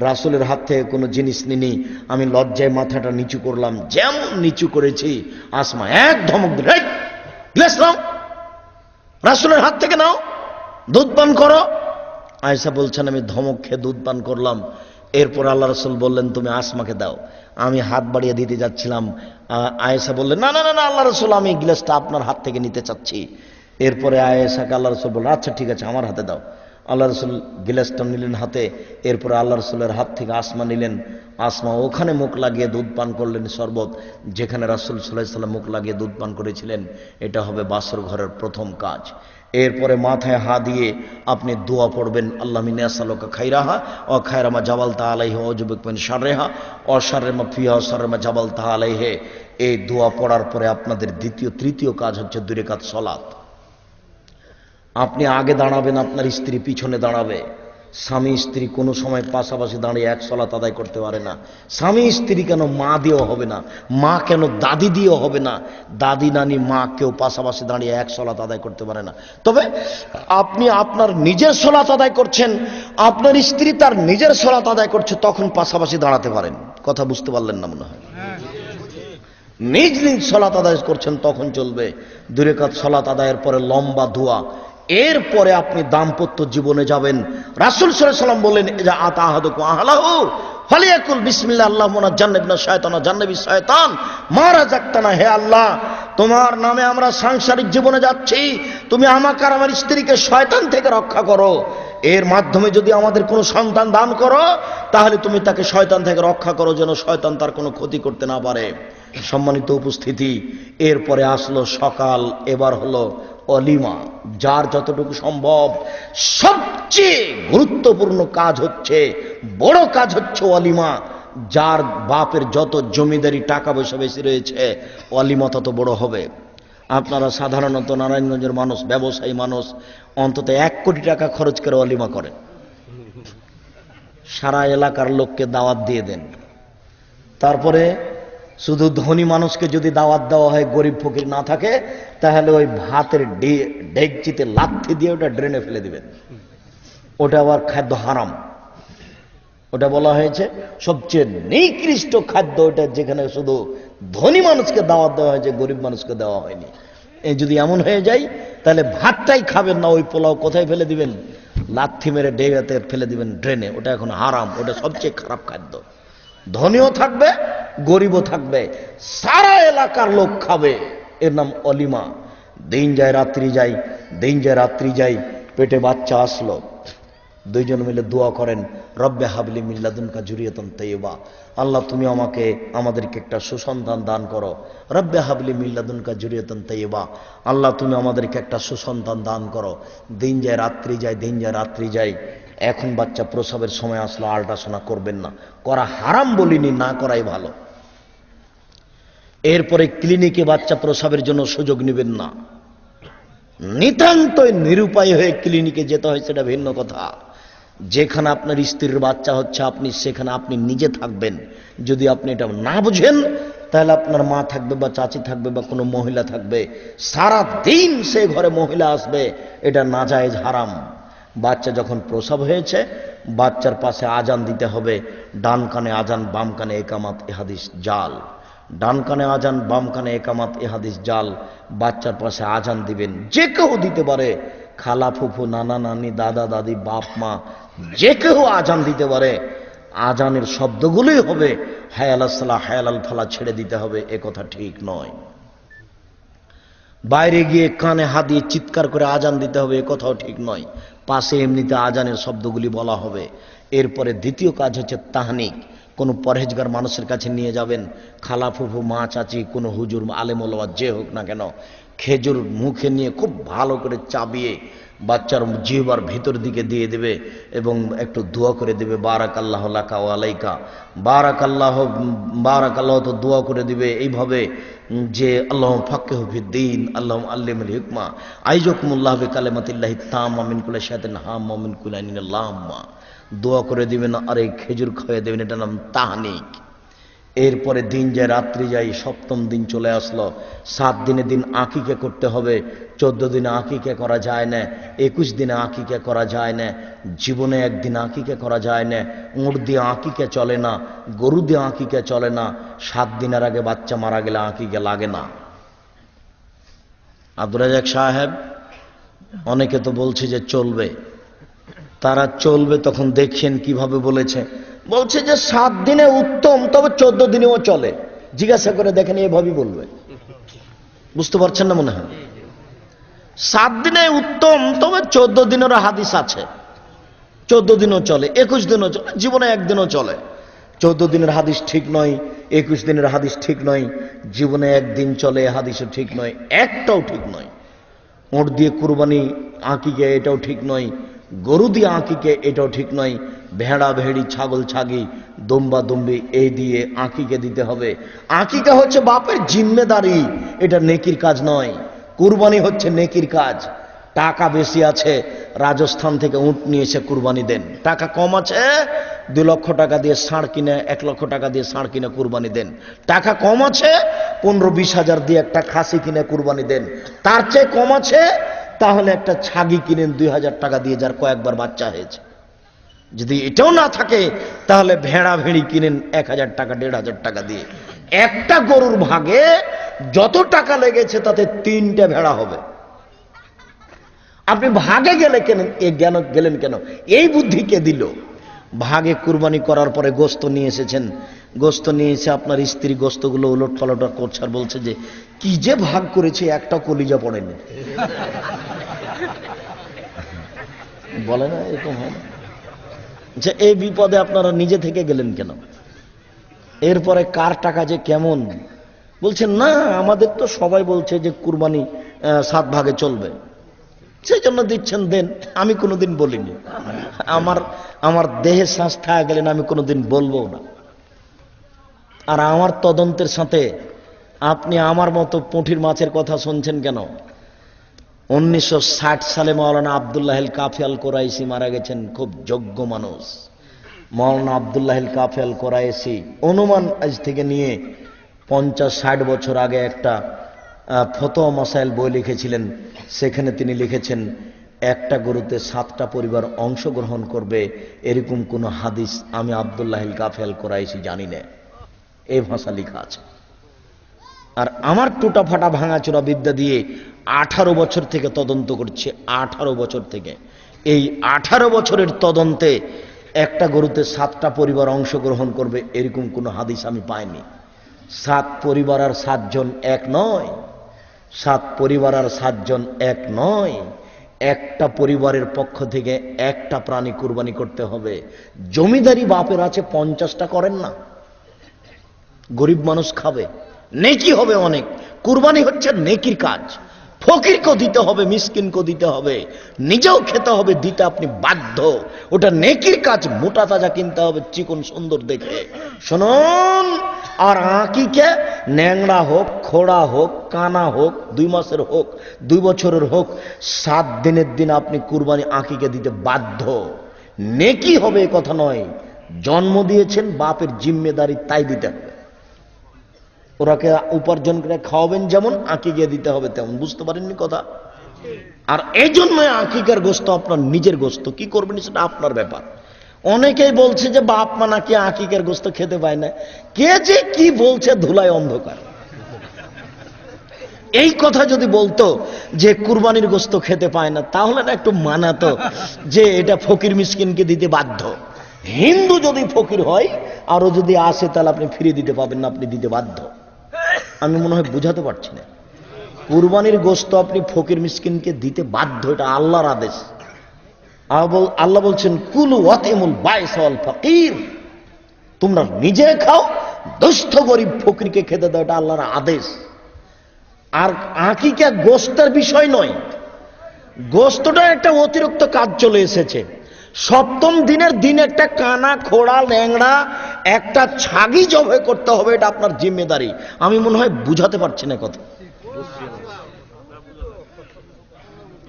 [SPEAKER 1] রাসূলের হাত থেকে কোনো জিনিস নিনি। আমি লজ্জায় মাথাটা নিচু করলাম, যেমন নিচু করেছি আসমা এক ধমক দিল, এই গ্লাস নাও, রাসূলের হাত থেকে নাও, দুধ পান করো। আয়েশা বলছেন আমি ধমক খেয়ে দুধ পান করলাম। এরপর আল্লাহ রাসূল বললেন তুমি আসমাকে দাও। আমি হাত বাড়িয়ে দিতে যাচ্ছিলাম, আয়েশা বললেন না না না না আল্লাহ রাসূল, আমি গ্লাসটা আপনার হাত থেকে নিতে চাচ্ছি। এরপরে আয়েশাকে আল্লাহ রাসূল বললেন আচ্ছা ঠিক আছে আমার হাতে দাও। আল্লাহ রাসূল গ্লাসটা নিলেন হাতে। এরপরে আল্লাহ রাসূলের হাত থেকে আসমা নিলেন। আসমা ওখানে মুখ লাগিয়ে দুধ পান করলেন, শরবত যেখানে রাসূল সাল্লাল্লাহু আলাইহি ওয়াসাল্লাম মুখ লাগিয়ে দুধ পান করেছিলেন। এটা হবে বাসর ঘরের প্রথম কাজ। এরপরে মাথায় হাত দিয়ে আপনি দোয়া পড়বেন, আল্লাহ মিন্নী আসআলুকা খাইরাহা ও খায়রা মা জাবালতা আলাইহি ওয়া আউযু বিকা মিন শাররিহা ও শাররি মা ফিহা ও শাররি মা জাবালতা আলাইহি। এই দোয়া পড়ার পরে আপনাদের দ্বিতীয় তৃতীয় কাজ হচ্ছে 2 রাকাত সালাত। আপনি আগে দাঁড়াবেন, আপনার স্ত্রী পিছনে দাঁড়াবে। স্বামী স্ত্রী কোনো সময় পাশাপাশি দাঁড়িয়ে এক সালাত আদায় করতে পারে না। স্বামী স্ত্রী কেন মা দিয়েও হবে না, মা কেন দাদি দিয়েও হবে না, দাদি নানি মা কেউ পাশাপাশি দাঁড়িয়ে এক সালাত আদায় করতে পারে না। তবে আপনি আপনার নিজের সালাত আদায় করছেন, আপনার স্ত্রী তার নিজের সালাত আদায় করছে, তখন পাশাপাশি দাঁড়াতে পারেন। কথা বুঝতে পারলেন না মনে হয়? নিজ নিজ সালাত আদায় করছেন তখন চলবে। 2 রাকাত সালাত আদায়ের পরে লম্বা দোয়া। এরপরে আপনি দাম্পত্য জীবনে যাবেন। রাসূল সাল্লাল্লাহু আলাইহি ওয়াসাল্লাম বললেন ইজা আতা আহাদুকুম আহলাহু ফালিয়াকুল বিসমিল্লাহ আল্লাহুম্মা জান্নিবনা শায়তানা জান্নিবিশ শায়তান মা রাযাকতানা। হে আল্লাহ, তোমার নামে আমরা সাংসারিক জীবনে যাচ্ছি, তুমি আমাকে আর আমার স্ত্রীকে শয়তান থেকে রক্ষা করো। এর মাধ্যমে যদি আমাদের কোনো সন্তান দান করো, তাহলে তুমি তাকে শয়তান থেকে রক্ষা করো, যেন শয়তান তার কোনো ক্ষতি করতে না পারে। সম্মানিত উপস্থিতি, এরপরে আসলো সকাল। এবার হলো অলিমা। যার যতটুকু সম্ভব, সবচেয়ে গুরুত্বপূর্ণ কাজ হচ্ছে, বড় কাজ হচ্ছে অলিমা। যার বাপের যত জমিদারি টাকা পয়সা বেশি রয়েছে, অলিমা তত বড় হবে। আপনারা সাধারণত নারায়ণগঞ্জের মানুষ, ব্যবসায়ী মানুষ, অন্তত 1 কোটি টাকা খরচ করে অলিমা করেন। সারা এলাকার লোককে দাওয়াত দিয়ে দেন, তারপরে শুধু ধনী মানুষকে যদি দাওয়াত দেওয়া হয়, গরিব ফকির না থাকে, তাহলে ওই ভাতের ডেকচিতে লাথি দিয়ে ওটা ড্রেনে ফেলে দিবেন। ওটা আবার খাদ্য হারাম। ওটা বলা হয়েছে সবচেয়ে নিকৃষ্ট খাদ্য ওটা, যেখানে শুধু ধনী মানুষকে দাওয়াত দেওয়া হয়েছে, গরিব মানুষকে দেওয়া হয়নি। এই যদি এমন হয়ে যায়, তাহলে ভাতটাই খাবেন না, ওই পোলাও কোথায় ফেলে দিবেন? লাথি মেরে ডেগাতে ফেলে দিবেন ড্রেনে। ওটা এখন হারাম, ওটা সবচেয়ে খারাপ খাদ্য। ধনীও থাকবে, গরিবও থাকবে, সারা এলাকার লোক খাবে। এর নাম অলিমা। দিন যায় রাত্রি যায়, দিন যায় রাত্রি যায়, পেটে বাচ্চা আসলো, দুইজন মিলে দোয়া করেন, রব্বে হাবলি মিন লাদুনকা যুরিয়াতান তাইয়্যিবা, আল্লাহ তুমি আমাদেরকে একটা সুসন্তান দান করো। রব্বে হাবলি মিন লাদুনকা যুরিয়াতান তাইয়্যিবা, আল্লাহ তুমি আমাদেরকে একটা সুসন্তান দান করো। দিন যায় রাত্রি যায়, দিন যায় রাত্রি যায়। এখন বাচ্চা প্রসবের সময় আসলো, আল্ট্রাসাউন্ড করবেন না, করা হারাম বলিনি, না করাই ভালো। এরপরে ক্লিনিকে বাচ্চা প্রসবের জন্য সুযোগ নেবেন না। নিতান্তই নিরুপায় হয়ে ক্লিনিকে যেতে হয়, সেটা ভিন্ন কথা। যেখানে আপনার স্ত্রীর বাচ্চা হচ্ছে, আপনি সেখানে আপনি নিজে থাকবেন। যদি আপনি এটা না বুঝেন, তাহলে আপনার মা থাকবে বা চাচি থাকবে বা কোনো মহিলা থাকবে, সারা দিন সে ঘরে মহিলা আসবে, এটা নাজায়েজ, হারাম। বাচ্চা যখন প্রসব হয়েছে, বাচ্চার পাশে আজান দিতে হবে। ডান কানে আজান, বাম কানে একামাত, এ হাদিস জাল। ডান কানে আজান, বাম কানে একামাত, এ হাদিস জাল। বাচ্চার পাশে আজান দিবেন, যে কেউ দিতে পারে, খালা ফুফু, নানা নানি, দাদা দাদি, বাপ মা, যে কেউ আজান দিতে পারে। আজানের শব্দগুলোই হবে হায় আলাল সালাহ, হায় আলাল ফালাহ, ছেড়ে দিতে হবে, এ কথা ঠিক নয়। বাইরে গিয়ে কানে হাত দিয়ে চিৎকার করে আজান দিতে হবে, এ কথাও ঠিক নয়। পাশে এমনিতে আজানের শব্দগুলি বলা হবে। এরপরে দ্বিতীয় কাজ হচ্ছে তাহনিক। কোনো পরহেজগার মানুষের কাছে নিয়ে যাবেন, খালা ফুফু, মা চাচি, কোনো হুজুর, আলেম ওলামা, যে হোক না কেন, খেজুর মুখে নিয়ে খুব ভালো করে চাবিয়ে বাচ্চার জিহ্বার ভিতর দিকে দিয়ে দেবে এবং একটু দোয়া করে দেবে, বারাকাল্লাহ লাকা ওয়া আলাইকা, বারাকাল্লাহ, বারাকাল্লাহ, তো দোয়া করে দিবে এইভাবে যে আল্লাহ ফাক্কিহু ফিদ্দীন, আল্লাহ আল্লিমুল হিকমা, আইজাকুমুল্লাহ বিকালিমাতিল্লাহি তাম্মা মিন কুল্লি শাইতানিন হাম্মা মিন কুল্লি আইনিন লাম্মা। দোয়া করে দিবেন আর এই খেজুর খাইয়ে দেবেন, এটার নাম তাহনিক। এরপরে দিন যায় রাত্রি যায়, সপ্তম দিন চলে আসলো। 7 দিনে দিন আকিকা করতে হবে। 14 দিনে আকিকা করা যায় না, 21 দিনে আকিকা করা যায় না, জীবনে একদিন আকিকা করা যায় না। উট দিয়ে আকিকা চলে না, গরু দিয়ে আকিকা চলে না। 7 দিনের আগে বাচ্চা মারা গেলে আকিকা লাগে না। আব্দুর রাজ্জাক সাহেব, অনেকে তো বলছে যে চলবে, তারা চলবে, তখন দেখেন কিভাবে বলেছে। বলছে যে 7 দিনে উত্তম, তবে 14 দিনেও চলে। জিজ্ঞাসা করে দেখেন, এভাবেই বলবে। বুঝতে পারছেন না মনে হয়? 7 দিনে উত্তম, তবে 14 দিনেরও হাদিস আছে, 14 দিনও চলে, 21 দিনও চলে, জীবনে একদিনও চলে। 14 দিনের হাদিস ঠিক নয়, 21 দিনের হাদিস ঠিক নয়, জীবনে একদিন চলে, হাদিসও ঠিক নয়, একটাও ঠিক নয়। ওট দিয়ে কুরবানি আঁকিকে, এটাও ঠিক নয়। গরু দিয়ে আঁকিকে, এটাও ঠিক নয়। ভেড়া ভেড়ি, ছাগল ছাগি, দম্বা দম্বি, এই দিয়ে আঁকিকে দিতে হবে। আঁকিকা হচ্ছে বাপের জিম্মেদারি, এটা নেকির কাজ নয়। কুরবানি হচ্ছে নেকির কাজ। টাকা বেশি আছে, রাজস্থান থেকে উট নিয়ে এসে কুরবানি দেন। টাকা কম আছে, 2 লক্ষ টাকা দিয়ে ষাঁড় কিনে, 1 লক্ষ টাকা দিয়ে ষাঁড় কিনে কুরবানি দেন। টাকা কম আছে, 15-20 হাজার দিয়ে একটা খাসি কিনে কুরবানি দেন। তার চেয়ে কম আছে, তাহলে একটা ছাগি কিনেন 2000 টাকা দিয়ে, যার কয়েকবার বাচ্চা হয়েছে। যদি এটাও না থাকে, তাহলে ভেড়া ভেড়ি কিনেন 1000 টাকা, 1500 টাকা দিয়ে। একটা গরুর ভাগে যত টাকা লেগেছে, তাতে 3টে ভেড়া হবে। আপনি ভাগে গেলেন কেন? এই বুদ্ধি কে দিল? ভাগে কুরবানি করার পরে গোস্ত নিয়ে এসেছেন, গোস্ত নিয়ে এসে আপনার স্ত্রী গোস্তগুলো উলট পালট করছে আর বলছে যে কি যে ভাগ করেছে, একটা কলিজা পড়েনি। বলে না এরকম হয় না? যে এই বিপদে আপনারা নিজে থেকে গেলেন কেন? এরপরে কার টাকা যে কেমন, বলছেন না আমাদের তো সবাই বলছে যে কুরবানি 7 ভাগে চলবে, সেই জন্য দিচ্ছেন, দেন। আমি কোনোদিন বলিনি, আমার দেহে শ্বাস থাকা গেলেন আমি কোনোদিন বলবো না। আর আমার তদন্তের সাথে আপনি আমার মতো পুঁটির মাছের কথা শুনছেন কেন? 1960 সালে মাওলানা আব্দুল্লাহ আল কাফি আল কোরাইশি মারা গেছেন, খুব যোগ্য মানুষ। মাওলানা আব্দুল্লাহ আল কাফি আল কোরাইশি অনুমান আজ থেকে নিয়ে 50-60 বছর আগে একটা ফতোয়া মাসাইল বই লিখেছিলেন। সেখানে তিনি লিখেছেন একটা গরুতে 7টা পরিবার অংশগ্রহণ করবে, এরকম কোন হাদিস আমি আব্দুল্লাহিল গাফেল কোরাইশি জানি না। এই ভাষা লেখা আছে। আর আমার টুটা ফাটা ভাঙাচোরা বিদ্যা দিয়ে 18 বছর থেকে তদন্ত করছে। 18 বছর থেকে, এই 18 বছরের তদন্তে একটা গরুতে 7টা পরিবার অংশগ্রহণ করবে এরকম কোন হাদিস আমি পাইনি। 7 পরিবার আর 7 জন এক নয়, 7 পরিবার আর 7 জন এক নয়। একটা পরিবারের পক্ষ থেকে একটা প্রাণী কুরবানি করতে হবে। জমিদারি বাপের আছে 50টা করেন না, গরিব মানুষ খাবে, নেকি হবে অনেক। কুরবানি হচ্ছে নেকির কাজ। ফকিরকে দিতে হবে, মিসকিনকে দিতে হবে, নিজেও খেতে হবে, দিতে আপনি বাধ্য। ওটা নেকির কাজ। মোটা তাজা কিনতে হবে, চিকন সুন্দর দেখে। শুনুন, আর আকিকে ন্যাংড়া হোক, খোড়া হোক, কানা হোক, 2 মাসের হোক, 2 বছরের হোক, 7 দিনের দিন আপনি কুরবানি আকিকে দিতে বাধ্য। নেকি হবে এ কথা নয়, জন্ম দিয়েছেন বাপের জিম্মেদারি, তাই দিতে হবে। ওরাকে উপার্জন করে খাওয়াবেন যেমন, আকিকে দিতে হবে তেমন। বুঝতে পারেননি কথা? আর এই জন্য আকিকার গোশত আপনার নিজের গোশত, কি করবেন সেটা আপনার ব্যাপার। অনেকেই বলছে যে বাপ মা নাকি আকিকার গোশত খেতে পায় না। কে যে কি বলছে ধুলায় অন্ধকার। এই কথা যদি বলতো যে কুরবানির গোশত খেতে পায় না, তাহলে না একটু মানাতো যে এটা ফকির মিসকিনকে দিতে বাধ্য। হিন্দু যদি ফকির হয় আরো যদি আসে, তাহলে আপনি ফিরিয়ে দিতে পাবেন না, আপনি দিতে বাধ্য। আমি মনে হয় বুঝাতে পারছি না। কুরবানির গোশত আপনি ফকির মিসকিনকে দিতে বাধ্য, এটা আল্লাহর আদেশ। আল্লাহ বলছেন কুলু ওয়াতিমুল বাইস ওয়াল ফাকির, তোমরা নিজে খাও, দুস্থ গরিব ফকিরকে খেতে দাও, এটা আল্লাহর আদেশ। আর আকিকা গোশতের বিষয় নয়, গোশতটা একটা অতিরিক্ত কাজ চলে এসেছে। 7ম দিনের দিন একটা কানা, খোড়া, ল্যাংড়া, একটা ছাগি জবাই করতে হবে, এটা আপনার জিম্মেদারি। আমি মনে হয় বুঝাতে পারছি না কথা।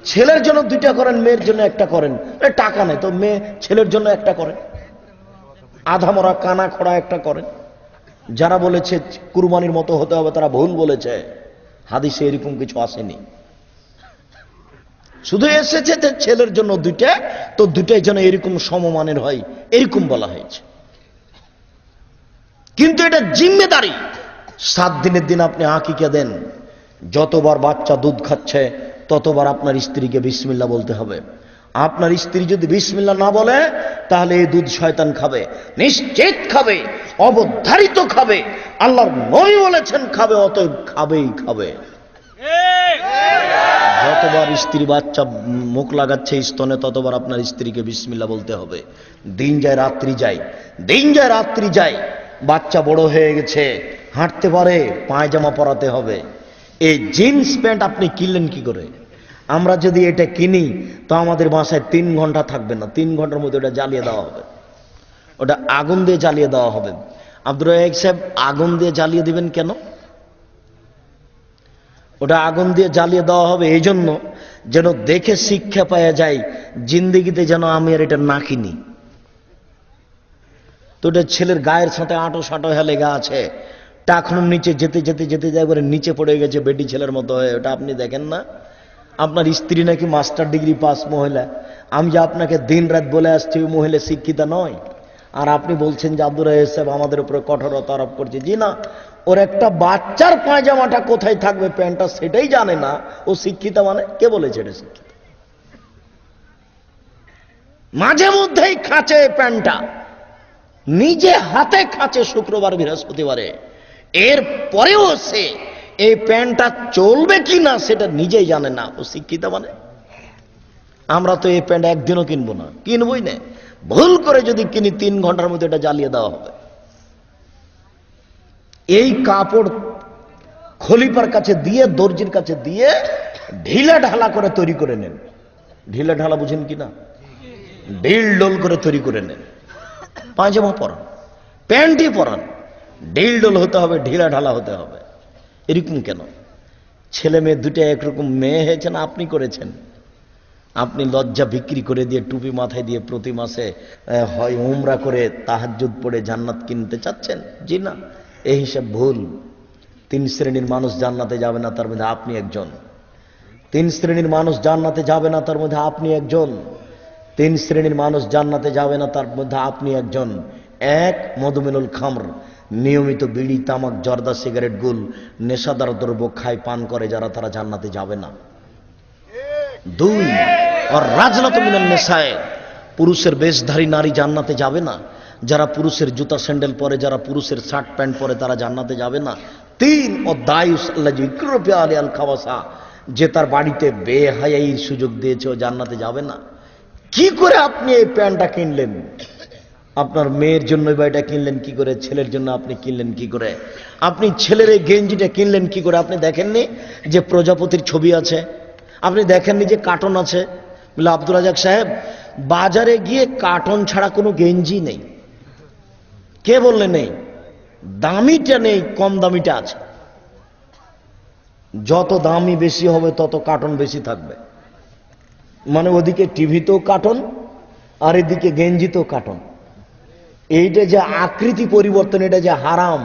[SPEAKER 1] ছেলের জন্য 2টা করেন, মেয়ের জন্য একটা করেন। টাকা নেই তো মেয়ে ছেলের জন্য একটা করেন, আধা মরা কানা খোড়া একটা করেন। যারা বলেছে কুরবানির মতো হতে হবে তারা ভুল বলেছে। হাদিসে এরকম কিছু আসেনি। শুধু এসেছে যে ছেলের জন্য 2টা, তো 2টাই যেন এরকম সমমানের হয়, এরকম বলা হয়েছে। কিন্তু এটা জিম্মেদারি। 7 দিনের দিন আপনি আকিকা দেন। যতবার বাচ্চা দুধ খাচ্ছে ততবার আপনার স্ত্রীকে বিসমিল্লাহ বলতে হবে। আপনার স্ত্রী যদি বিসমিল্লাহ না বলে, তাহলে এই দুধ শয়তান খাবে, নিশ্চিত খাবে, অবধারিত খাবে। আল্লাহর নবী বলেছেন খাবে, অতএব খাবেই খাবে। যতবার স্ত্রী বাচ্চা মুখ লাগাচ্ছে স্তনে, ততবার আপনার স্ত্রীকে বিসমিল্লাহ বলতে হবে। দিন যায় রাত্রি যায়, দিন যায় রাত্রি যায়, বাচ্চা বড় হয়ে গেছে, হাঁটতে পারে, পায়জামা পরাতে হবে। এই জিন্স প্যান্ট আপনি কিনলেন কি করে? আমরা যদি এটা কিনি তো আমাদের বাসায় 3 ঘন্টা থাকবে না, 3 ঘন্টার মধ্যে ওটা জ্বালিয়ে দেওয়া হবে, ওটা আগুন দিয়ে জ্বালিয়ে দেওয়া হবে। আব্দুর রাজ্জাক সাহেব, আগুন দিয়ে জ্বালিয়ে দিবেন কেন? ওটা আগুন দিয়ে জ্বালিয়ে দেওয়া হবে এই জন্য যেন দেখে শিক্ষা পাওয়া যায়, জিন্দেগিতে যেন আমি আর এটা না কিনি। তো ওটা ছেলের গায়ের সাথে আঁটো সাঁটো হয়ে লেগা আছে, টাকনুর নিচে যেতে যেতে যেতে যায় করে নিচে পড়ে গেছে বেটি ছেলের মতো হয়ে। ওটা আপনি দেখেন না? আপনার স্ত্রী নাকি মাস্টার ডিগ্রি পাস মহিলা, আমি যে আপনাকে দিন রাত বলে আসছি ওই মহিলা শিক্ষিতা নয়, আর আপনি বলছেন যে আব্দুর রাজ্জাক সাহেব আমাদের উপরে কঠোরতা আরোপ করছে। জি না, ওর একটা বাচ্চার পায়জামাটা কোথায় থাকবে, প্যান্টটা, সেটাই জানে না। ও শিক্ষিতা মানে? কে বলেছে এটা শিক্ষিত? মাঝে মধ্যেই খাঁচে প্যান্টটা, নিজে হাতে খাঁচে শুক্রবার বৃহস্পতিবারে। এর পরেও সে এই প্যান্টটা চলবে কি না সেটা নিজেই জানে না। ও শিক্ষিতা মানে? আমরা তো এই প্যান্ট একদিনও কিনবো না, কিনবই না। ভুল করে যদি কিনি 3 ঘন্টার মধ্যে এটা জ্বালিয়ে দেওয়া হবে। এই কাপড় খলিফার কাছে দিয়ে, দর্জির কাছে দিয়ে ঢিলা ঢালা করে তৈরি করে নেন। ঢিলা ঢালা বুঝেন কিনা? ঢিল ডোল করে তৈরি করে নেন। পায়জামা পরান, প্যান্টই পরান, ঢিল ডোল হতে হবে, ঢিলা ঢালা হতে হবে। এরকম কেন? ছেলে মেয়ে 2টা একরকম মেয়ে হয়েছেন, আপনি করেছেন। আপনি লজ্জা বিক্রি করে দিয়ে টুপি মাথায় দিয়ে প্রতি মাসে হয় উমরা করে তাহাজ্জুদ পড়ে জান্নাত কিনতে চাচ্ছেন? জি না, এই হিসাব ভুল। তিন শ্রেণীর মানুষ জান্নাতে যাবে না, তার মধ্যে আপনি একজন। তিন শ্রেণীর মানুষ জান্নাতে যাবে না, তার মধ্যে আপনি একজন। তিন শ্রেণীর মানুষ জান্নাতে যাবে না, তার মধ্যে আপনি একজন। এক, মধুমেনুল খামর, নিয়মিত বিড়ি, তামাক, জর্দা, সিগারেট, গুল, নেশাদার দ্রব্য খায়, পান করে যারা, তারা জান্নাতে যাবে না। দুই, আর রাজনাত মিনান নেশায়, পুরুষের বেশধারী নারী জান্নাতে যাবে না। যারা পুরুষের জুতা স্যান্ডেল পরে, যারা পুরুষের শার্ট প্যান্ট পরে, তারা জান্নাতে যাবে না। তিন, ও দায়ুস আল্লাহ ইকরুফি আলী আল খাওয়াসা, যে তার বাড়িতে বেহায়াইর সুযোগ দিয়েছে, ও জান্নাতে যাবে না। কি করে আপনি এই প্যান্টটা কিনলেন? আপনার মেয়ের জন্য বা এটা কিনলেন কি করে? ছেলের জন্য আপনি কিনলেন কি করে? আপনি ছেলের এই গেঞ্জিটা কিনলেন কি করে? আপনি দেখেননি যে প্রজাপতির ছবি আছে? আপনি দেখেননি যে কার্টন আছে? বলে আব্দুল রাজাক সাহেব, বাজারে গিয়ে কার্টন ছাড়া কোনো গেঞ্জি নেই। কে বললে নেই? দামিটা নেই, কম দামিটা আছে। যত দামি বেশি হবে তত কার্টন বেশি থাকবে। মানে ওদিকে টিভিতেও কার্টন, আর এদিকে গেঞ্জিতেও কার্টন। এইটা যে আকৃতি পরিবর্তন, এটা যে হারাম,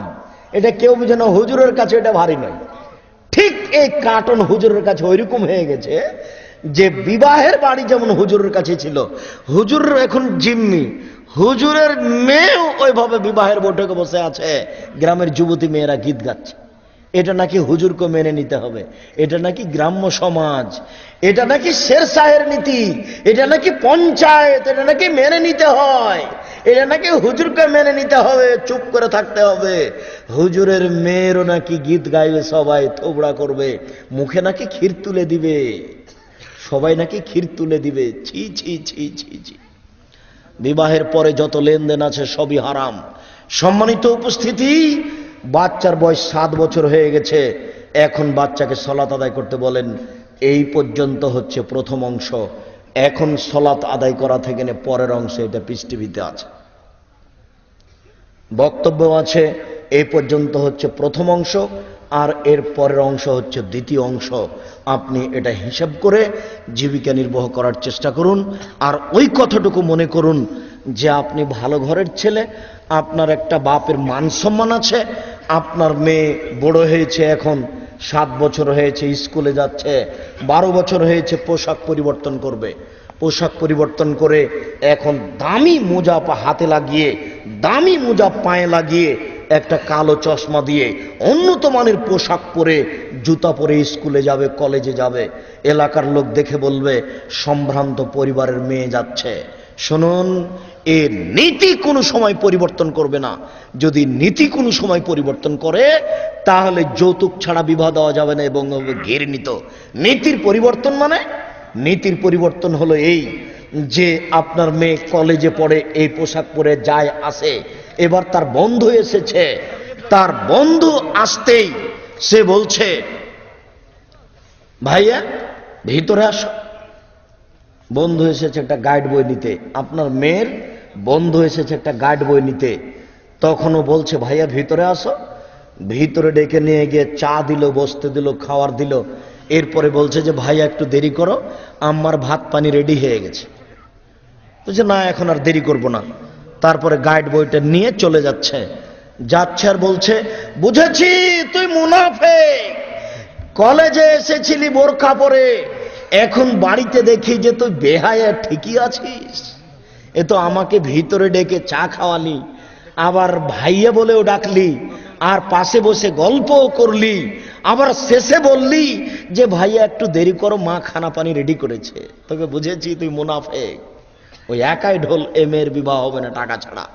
[SPEAKER 1] এটা কেউ বুঝে না। হুজুরের কাছে এটা ভারী নয়। ঠিক এই কার্টন হুজুরের কাছে ওইরকম হয়ে গেছে যে বিবাহের বাড়ি যেমন হুজুরের কাছে ছিল, হুজুর এখন জিম্মি, হুজুরের মেয়েও ওইভাবে বিবাহের বৈঠকে বসে আছে, গ্রামের যুবতী মেয়েরা গীত গাচ্ছে। এটা নাকি হুজুরকে মেনে নিতে হবে, এটা নাকি গ্রাম্য সমাজ, এটা নাকি শেরশাহের নীতি, এটা নাকি পঞ্চায়েত, এটা নাকি মেনে নিতে হয়, এটা নাকি হুজুরকে মেনে নিতে হবে, চুপ করে থাকতে হবে। হুজুরের মেয়েরও নাকি গীত গাইবে, সবাই থোবড়া করবে, মুখে নাকি ক্ষীর তুলে দিবে, সবাই নাকি ক্ষীর তুলে দিবে। ছি ছি ছি ছি ছি। বিবাহের পরে যত লেনদেন আছে সবই হারাম। সম্মানিত উপস্থিতি, বাচ্চার বয়স 7 বছর হয়ে গেছে, এখন বাচ্চাকে সলাত আদায় করতে বলেন। এই পর্যন্ত হচ্ছে প্রথম অংশ। এখন সলাত আদায় করা থেকে পরের অংশ, এটা পিস টিভিতে আছে, বক্তব্য আছে। এই পর্যন্ত হচ্ছে প্রথম অংশ, আর এর পরের অংশ হচ্ছে দ্বিতীয় অংশ। আপনি এটা হিসাব করে জীবিকা নির্বাহ করার চেষ্টা করুন। আর ওই কথাটুকু মনে করুন যে আপনি ভালো ঘরের ছেলে, আপনার একটা বাপের মান সম্মান আছে, আপনার মেয়ে বড় হয়েছে, এখন 7 বছর হয়েছে, স্কুলে যাচ্ছে, 12 বছর হয়েছে, পোশাক পরিবর্তন করবে। পোশাক পরিবর্তন করে এখন দামি মোজা হাতে লাগিয়ে, দামি মোজা পায়ে লাগিয়ে, একটা কালো চশমা দিয়ে, উন্নত মানের পোশাক পরে, জুতা পরে স্কুলে যাবে, কলেজে যাবে। এলাকার লোক দেখে বলবে সম্ভ্রান্ত পরিবারের মেয়ে যাচ্ছে। শুনুন, এর নীতি কোনো সময় পরিবর্তন করবে না। যদি নীতি কোনো সময় পরিবর্তন করে, তাহলে যৌতুক ছাড়া বিবাহ দেওয়া যাবে না এবং ঘৃণিত। নীতির পরিবর্তন মানে, নীতির পরিবর্তন হলো এই যে আপনার মেয়ে কলেজে পড়ে, এই পোশাক পরে যায় আসে। এবার তার বন্ধু এসেছে, তার বন্ধু আসতেই সে বলছে, ভাইয়া ভিতরে আসো। বন্ধু এসেছে একটা গাইড বই নিতে, আপনার মেয়ের বন্ধু এসেছে একটা গাইড বই নিতে। তখনও বলছে, ভাইয়া ভিতরে আসো। ভিতরে ডেকে নিয়ে গিয়ে চা দিল, বসতে দিল, খাওয়ার দিল। এরপরে বলছে যে ভাইয়া একটু দেরি করো, আমার ভাত পানি রেডি হয়ে গেছে। বলছে না, এখন আর দেরি করব না। তারপরে গাইড বইটা নিয়ে চলে যাচ্ছে। আর বলছে, বুঝেছি তুই মুনাফিক, কলেজে এসেছিলি বোরকা পরে, এখন বাড়িতে দেখি যে তুই বেহায়া ঠিকই আছিস। এ তো আমাকে ভিতরে ডেকে চা খাওয়ালি, আবার ভাইয়া বলেও ডাকলি, আর পাশে বসে গল্পও করলি, আবার শেষে বললি যে ভাইয়া একটু দেরি করো, মা খানা পানি রেডি করেছে। তোকে বুঝেছি তুই মুনাফিক। ওই একাই ঢোল, এ মেয়ের বিবাহ হবে না টাকা ছাড়া।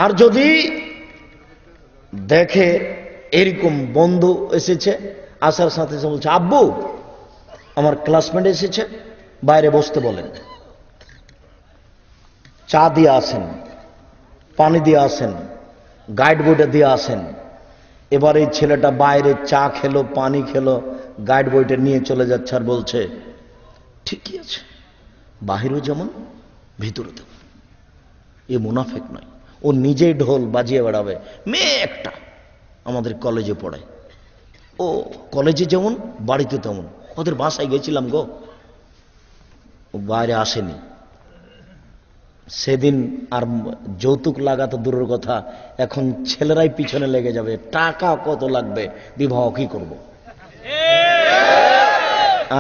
[SPEAKER 1] আর যদি দেখে এরকম বন্ধু এসেছে, আসার সাথে সাথে বলছে, আব্বু আমার ক্লাসমেট এসেছে, বাইরে বসতে বলেন। চা দিয়ে আসেন, পানি দিয়ে আসেন, গাইড বইটা দিয়ে আসেন। এবার এই ছেলেটা বাইরে চা খেলো, পানি খেলো, গাইড বইটা নিয়ে চলে যাচ্ছে, আর বলছে ঠিকই আছে, বাহিরও যেমন ভিতরে তেমন। এ মুনাফিক নয়, ও নিজেই ঢোল বাজিয়ে বেড়াবে। মেয়ে একটা আমাদের কলেজে পড়ে, ও কলেজে যেমন বাড়িতে তেমন। ওদের বাসায় গেছিলাম গো, ও বাইরে আসেনি, সেদিন আর যৌতুক লাগা তো দূরের কথা, এখন ছেলেরাই পিছনে লেগে যাবে, টাকা কত লাগবে, বিবাহ কি করব।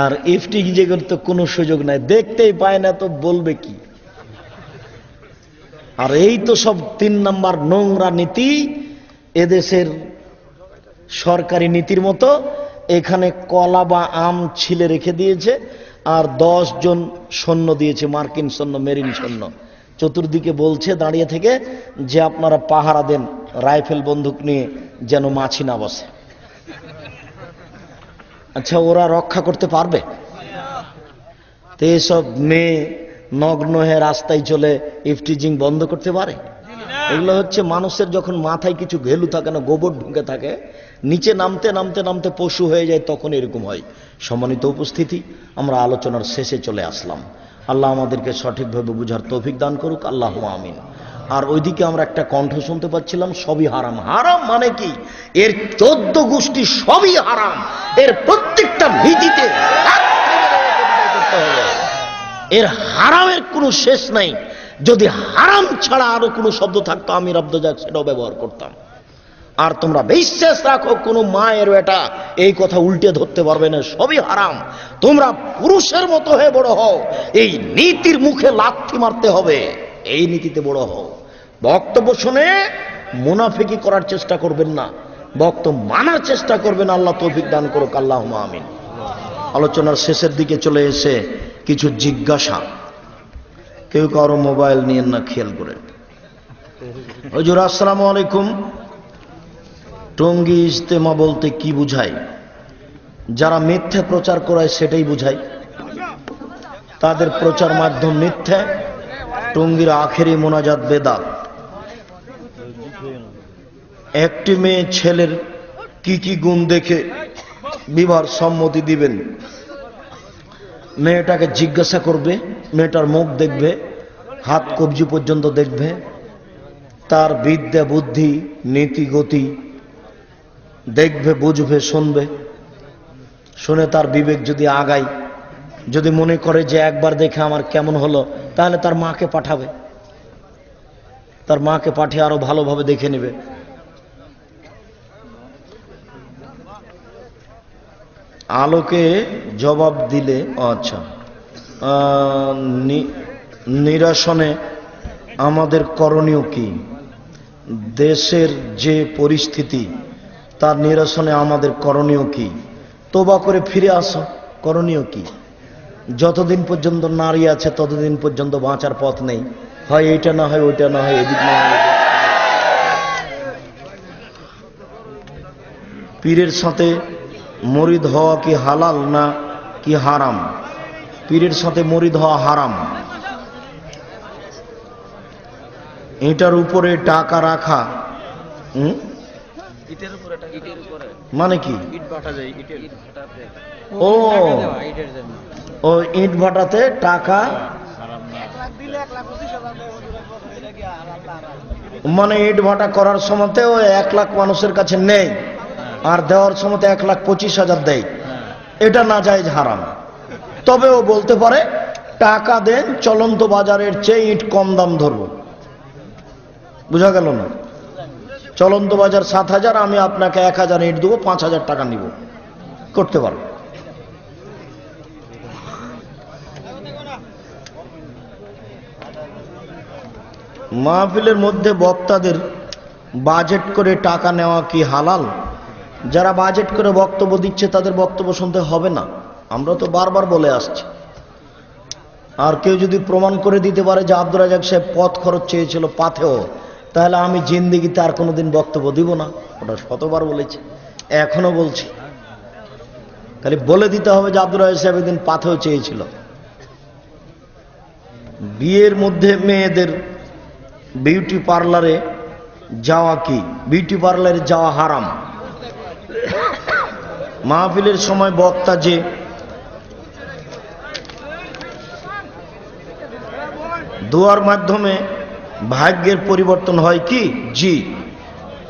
[SPEAKER 1] আর ইফটিজিংয়ের তো কোনো সুযোগ নাই, দেখতেই পায় না তো বলবে কি। আর এই তো সব 3 নাম্বার নোংরা নীতি এদেশের সরকারি নীতির মতো। এখানে কলা বা আম ছিলে রেখে দিয়েছে, আর 10 জন সৈন্য দিয়েছে, মার্কিন সৈন্য, মেরিন সৈন্য। চতুর্দিকে বলছে দাঁড়িয়ে থেকে যে আপনারা পাহারা দেন রাইফেল বন্দুক নিয়ে, যেন মাছি না বসে। আচ্ছা, ওরা রক্ষা করতে পারবে? তো এসব মেয়ে নগ্ন হয়ে রাস্তায় চলে ইফটিজিং বন্ধ করতে পারে? এগুলো হচ্ছে মানুষের যখন মাথায় কিছু ঘেলু থাকে না, গোবর ঢুকে থাকে, নিচে নামতে নামতে নামতে পশু হয়ে যায়, তখন এরকম হয়। সম্মানিত উপস্থিতি, আমরা আলোচনার শেষে চলে আসলাম। আল্লাহ আমাদেরকে সঠিকভাবে বুঝার তৌফিক দান করুক, আল্লাহ আমিন। আর ওইদিকে আমরা একটা কণ্ঠ শুনতে পাচ্ছিলাম, সবই হারাম। হারাম মানে কি? এর 14 গোষ্ঠী সবই হারাম, এর প্রত্যেকটা ভিত্তিতে এর হারামের কোনো শেষ নাই। যদি হারাম ছাড়া আরো কোনো শব্দ থাকতো আমি রব্দজাক সেটাও ব্যবহার করতাম। আর তোমরা বিশ্বাস রাখো, কোনো মায়ের বেটা এই কথা উল্টে ধরতে পারবে না, সবই হারাম। তোমরা পুরুষের মতো হয়ে বড় হও, এই নীতির মুখে লাথি মারতে হবে, এই নীতিতে বড় হও। বক্তব্য শুনে মুনাফিকি করার চেষ্টা করবেন না, বক্তব্য মানার চেষ্টা করবেন। আল্লাহ তৌফিক দান করুক, আল্লাহুম্মা আমিন। আলোচনার শেষের দিকে চলে এসে কিছু জিজ্ঞাসা। কেউ কারো মোবাইল নিয়েন না, খেয়াল করে। হুজুর আসসালামু আলাইকুম, টঙ্গী ইজতেমা বলতে কি বুঝায়? যারা মিথ্যা প্রচার করায় সেটাই বুঝায়, তাদের প্রচার মাধ্যম মিথ্যা। টঙ্গীর আখেরি মোনাজাত বেদাত। একটি মেয়ে ছেলের কি কি গুণ দেখে বিবাহ সম্মতি দিবেন? মেয়েটাকে জিজ্ঞাসা করবে, মেয়েটার মুখ দেখবে, হাত কবজি পর্যন্ত দেখবে, তার বিদ্যা বুদ্ধি নীতি গতি দেখবে, বুঝবে, শুনবে। শুনে তার বিবেক যদি আগায়, যদি মনে করে যে একবার দেখে আমার কেমন হলো, তাহলে তার মাকে পাঠাবে, তার মাকে পাঠিয়ে আরো ভালোভাবে দেখে নেবে। আলোকে জবাব দিলে, আচ্ছা, নিরসনে আমাদের করণীয় কি? দেশের যে পরিস্থিতি, তার নিরসনে আমাদের করণীয় কি? তওবা করে ফিরে আসো। করণীয় কি? যতদিন পর্যন্ত নারী আছে ততদিন পর্যন্ত বাঁচার পথ নেই। হয় এইটা না হয় ওইটা না হয় এদিক না হয়। পীরের সাথে মরিদ হওয়া কি হালাল না কি হারাম? পীরের সাথে মরিদ হওয়া হারাম। এটার উপরে টাকা রাখা, মানে কি? ও ও ইট ভাটাতে টাকা, মানে ইট ভাটা করার সময় ও 1 লাখ মানুষের কাছে নেই, আর দেওয়ার সময় 1,25,000 দেয়। এটা না জায়েজ, হারাম। তবে ও বলতে পারে টাকা দেন, চলন্ত বাজারের চেয়ে ইট কম দাম ধরবো। বুঝা গেল না? চলন্ত বাজার 7,000, আমি আপনাকে 1,000 ইট দেবো, 5,000 টাকা নিব, করতে পারো। মাহফিলের মধ্যে বক্তাদের বাজেট করে টাকা নেওয়া কি হালাল? যারা বাজেট করে বক্তব্য দিচ্ছে তাদের বক্তব্য শুনতে হবে না, আমরা তো বারবার বলে আসছি। আর কেউ যদি প্রমাণ করে দিতে পারে যে আব্দুর রাজ্জাক সাহেব পথ খরচ চেয়েছিল পাথেও, তাহলে আমি জিন্দেগিতে আর কোনোদিন বক্তব্য দিব না। ওটা শতবার বলেছি, এখনো বলছি। খালি বলে দিতে হবে যে আব্দুর রাজ্জাক সাহেব একদিন পাথেও চেয়েছিল। বিয়ের মধ্যে মেয়েদের বিউটি পার্লারে যাওয়া কি? বিউটি পার্লারে যাওয়া হারাম। মাহফিলের সময় বক্তা যে দোয়ার মাধ্যমে ভাগ্যের পরিবর্তন হয় কি? জি,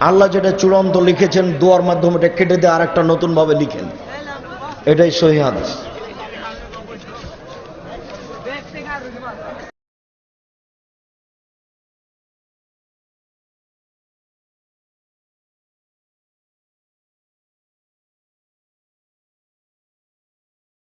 [SPEAKER 1] আল্লাহ যেটা চূড়ান্ত লিখেছেন দোয়ার মাধ্যমে এটা কেটে দিয়ে আর একটা নতুন ভাবে লিখেন, এটাই সহিহ হাদিস।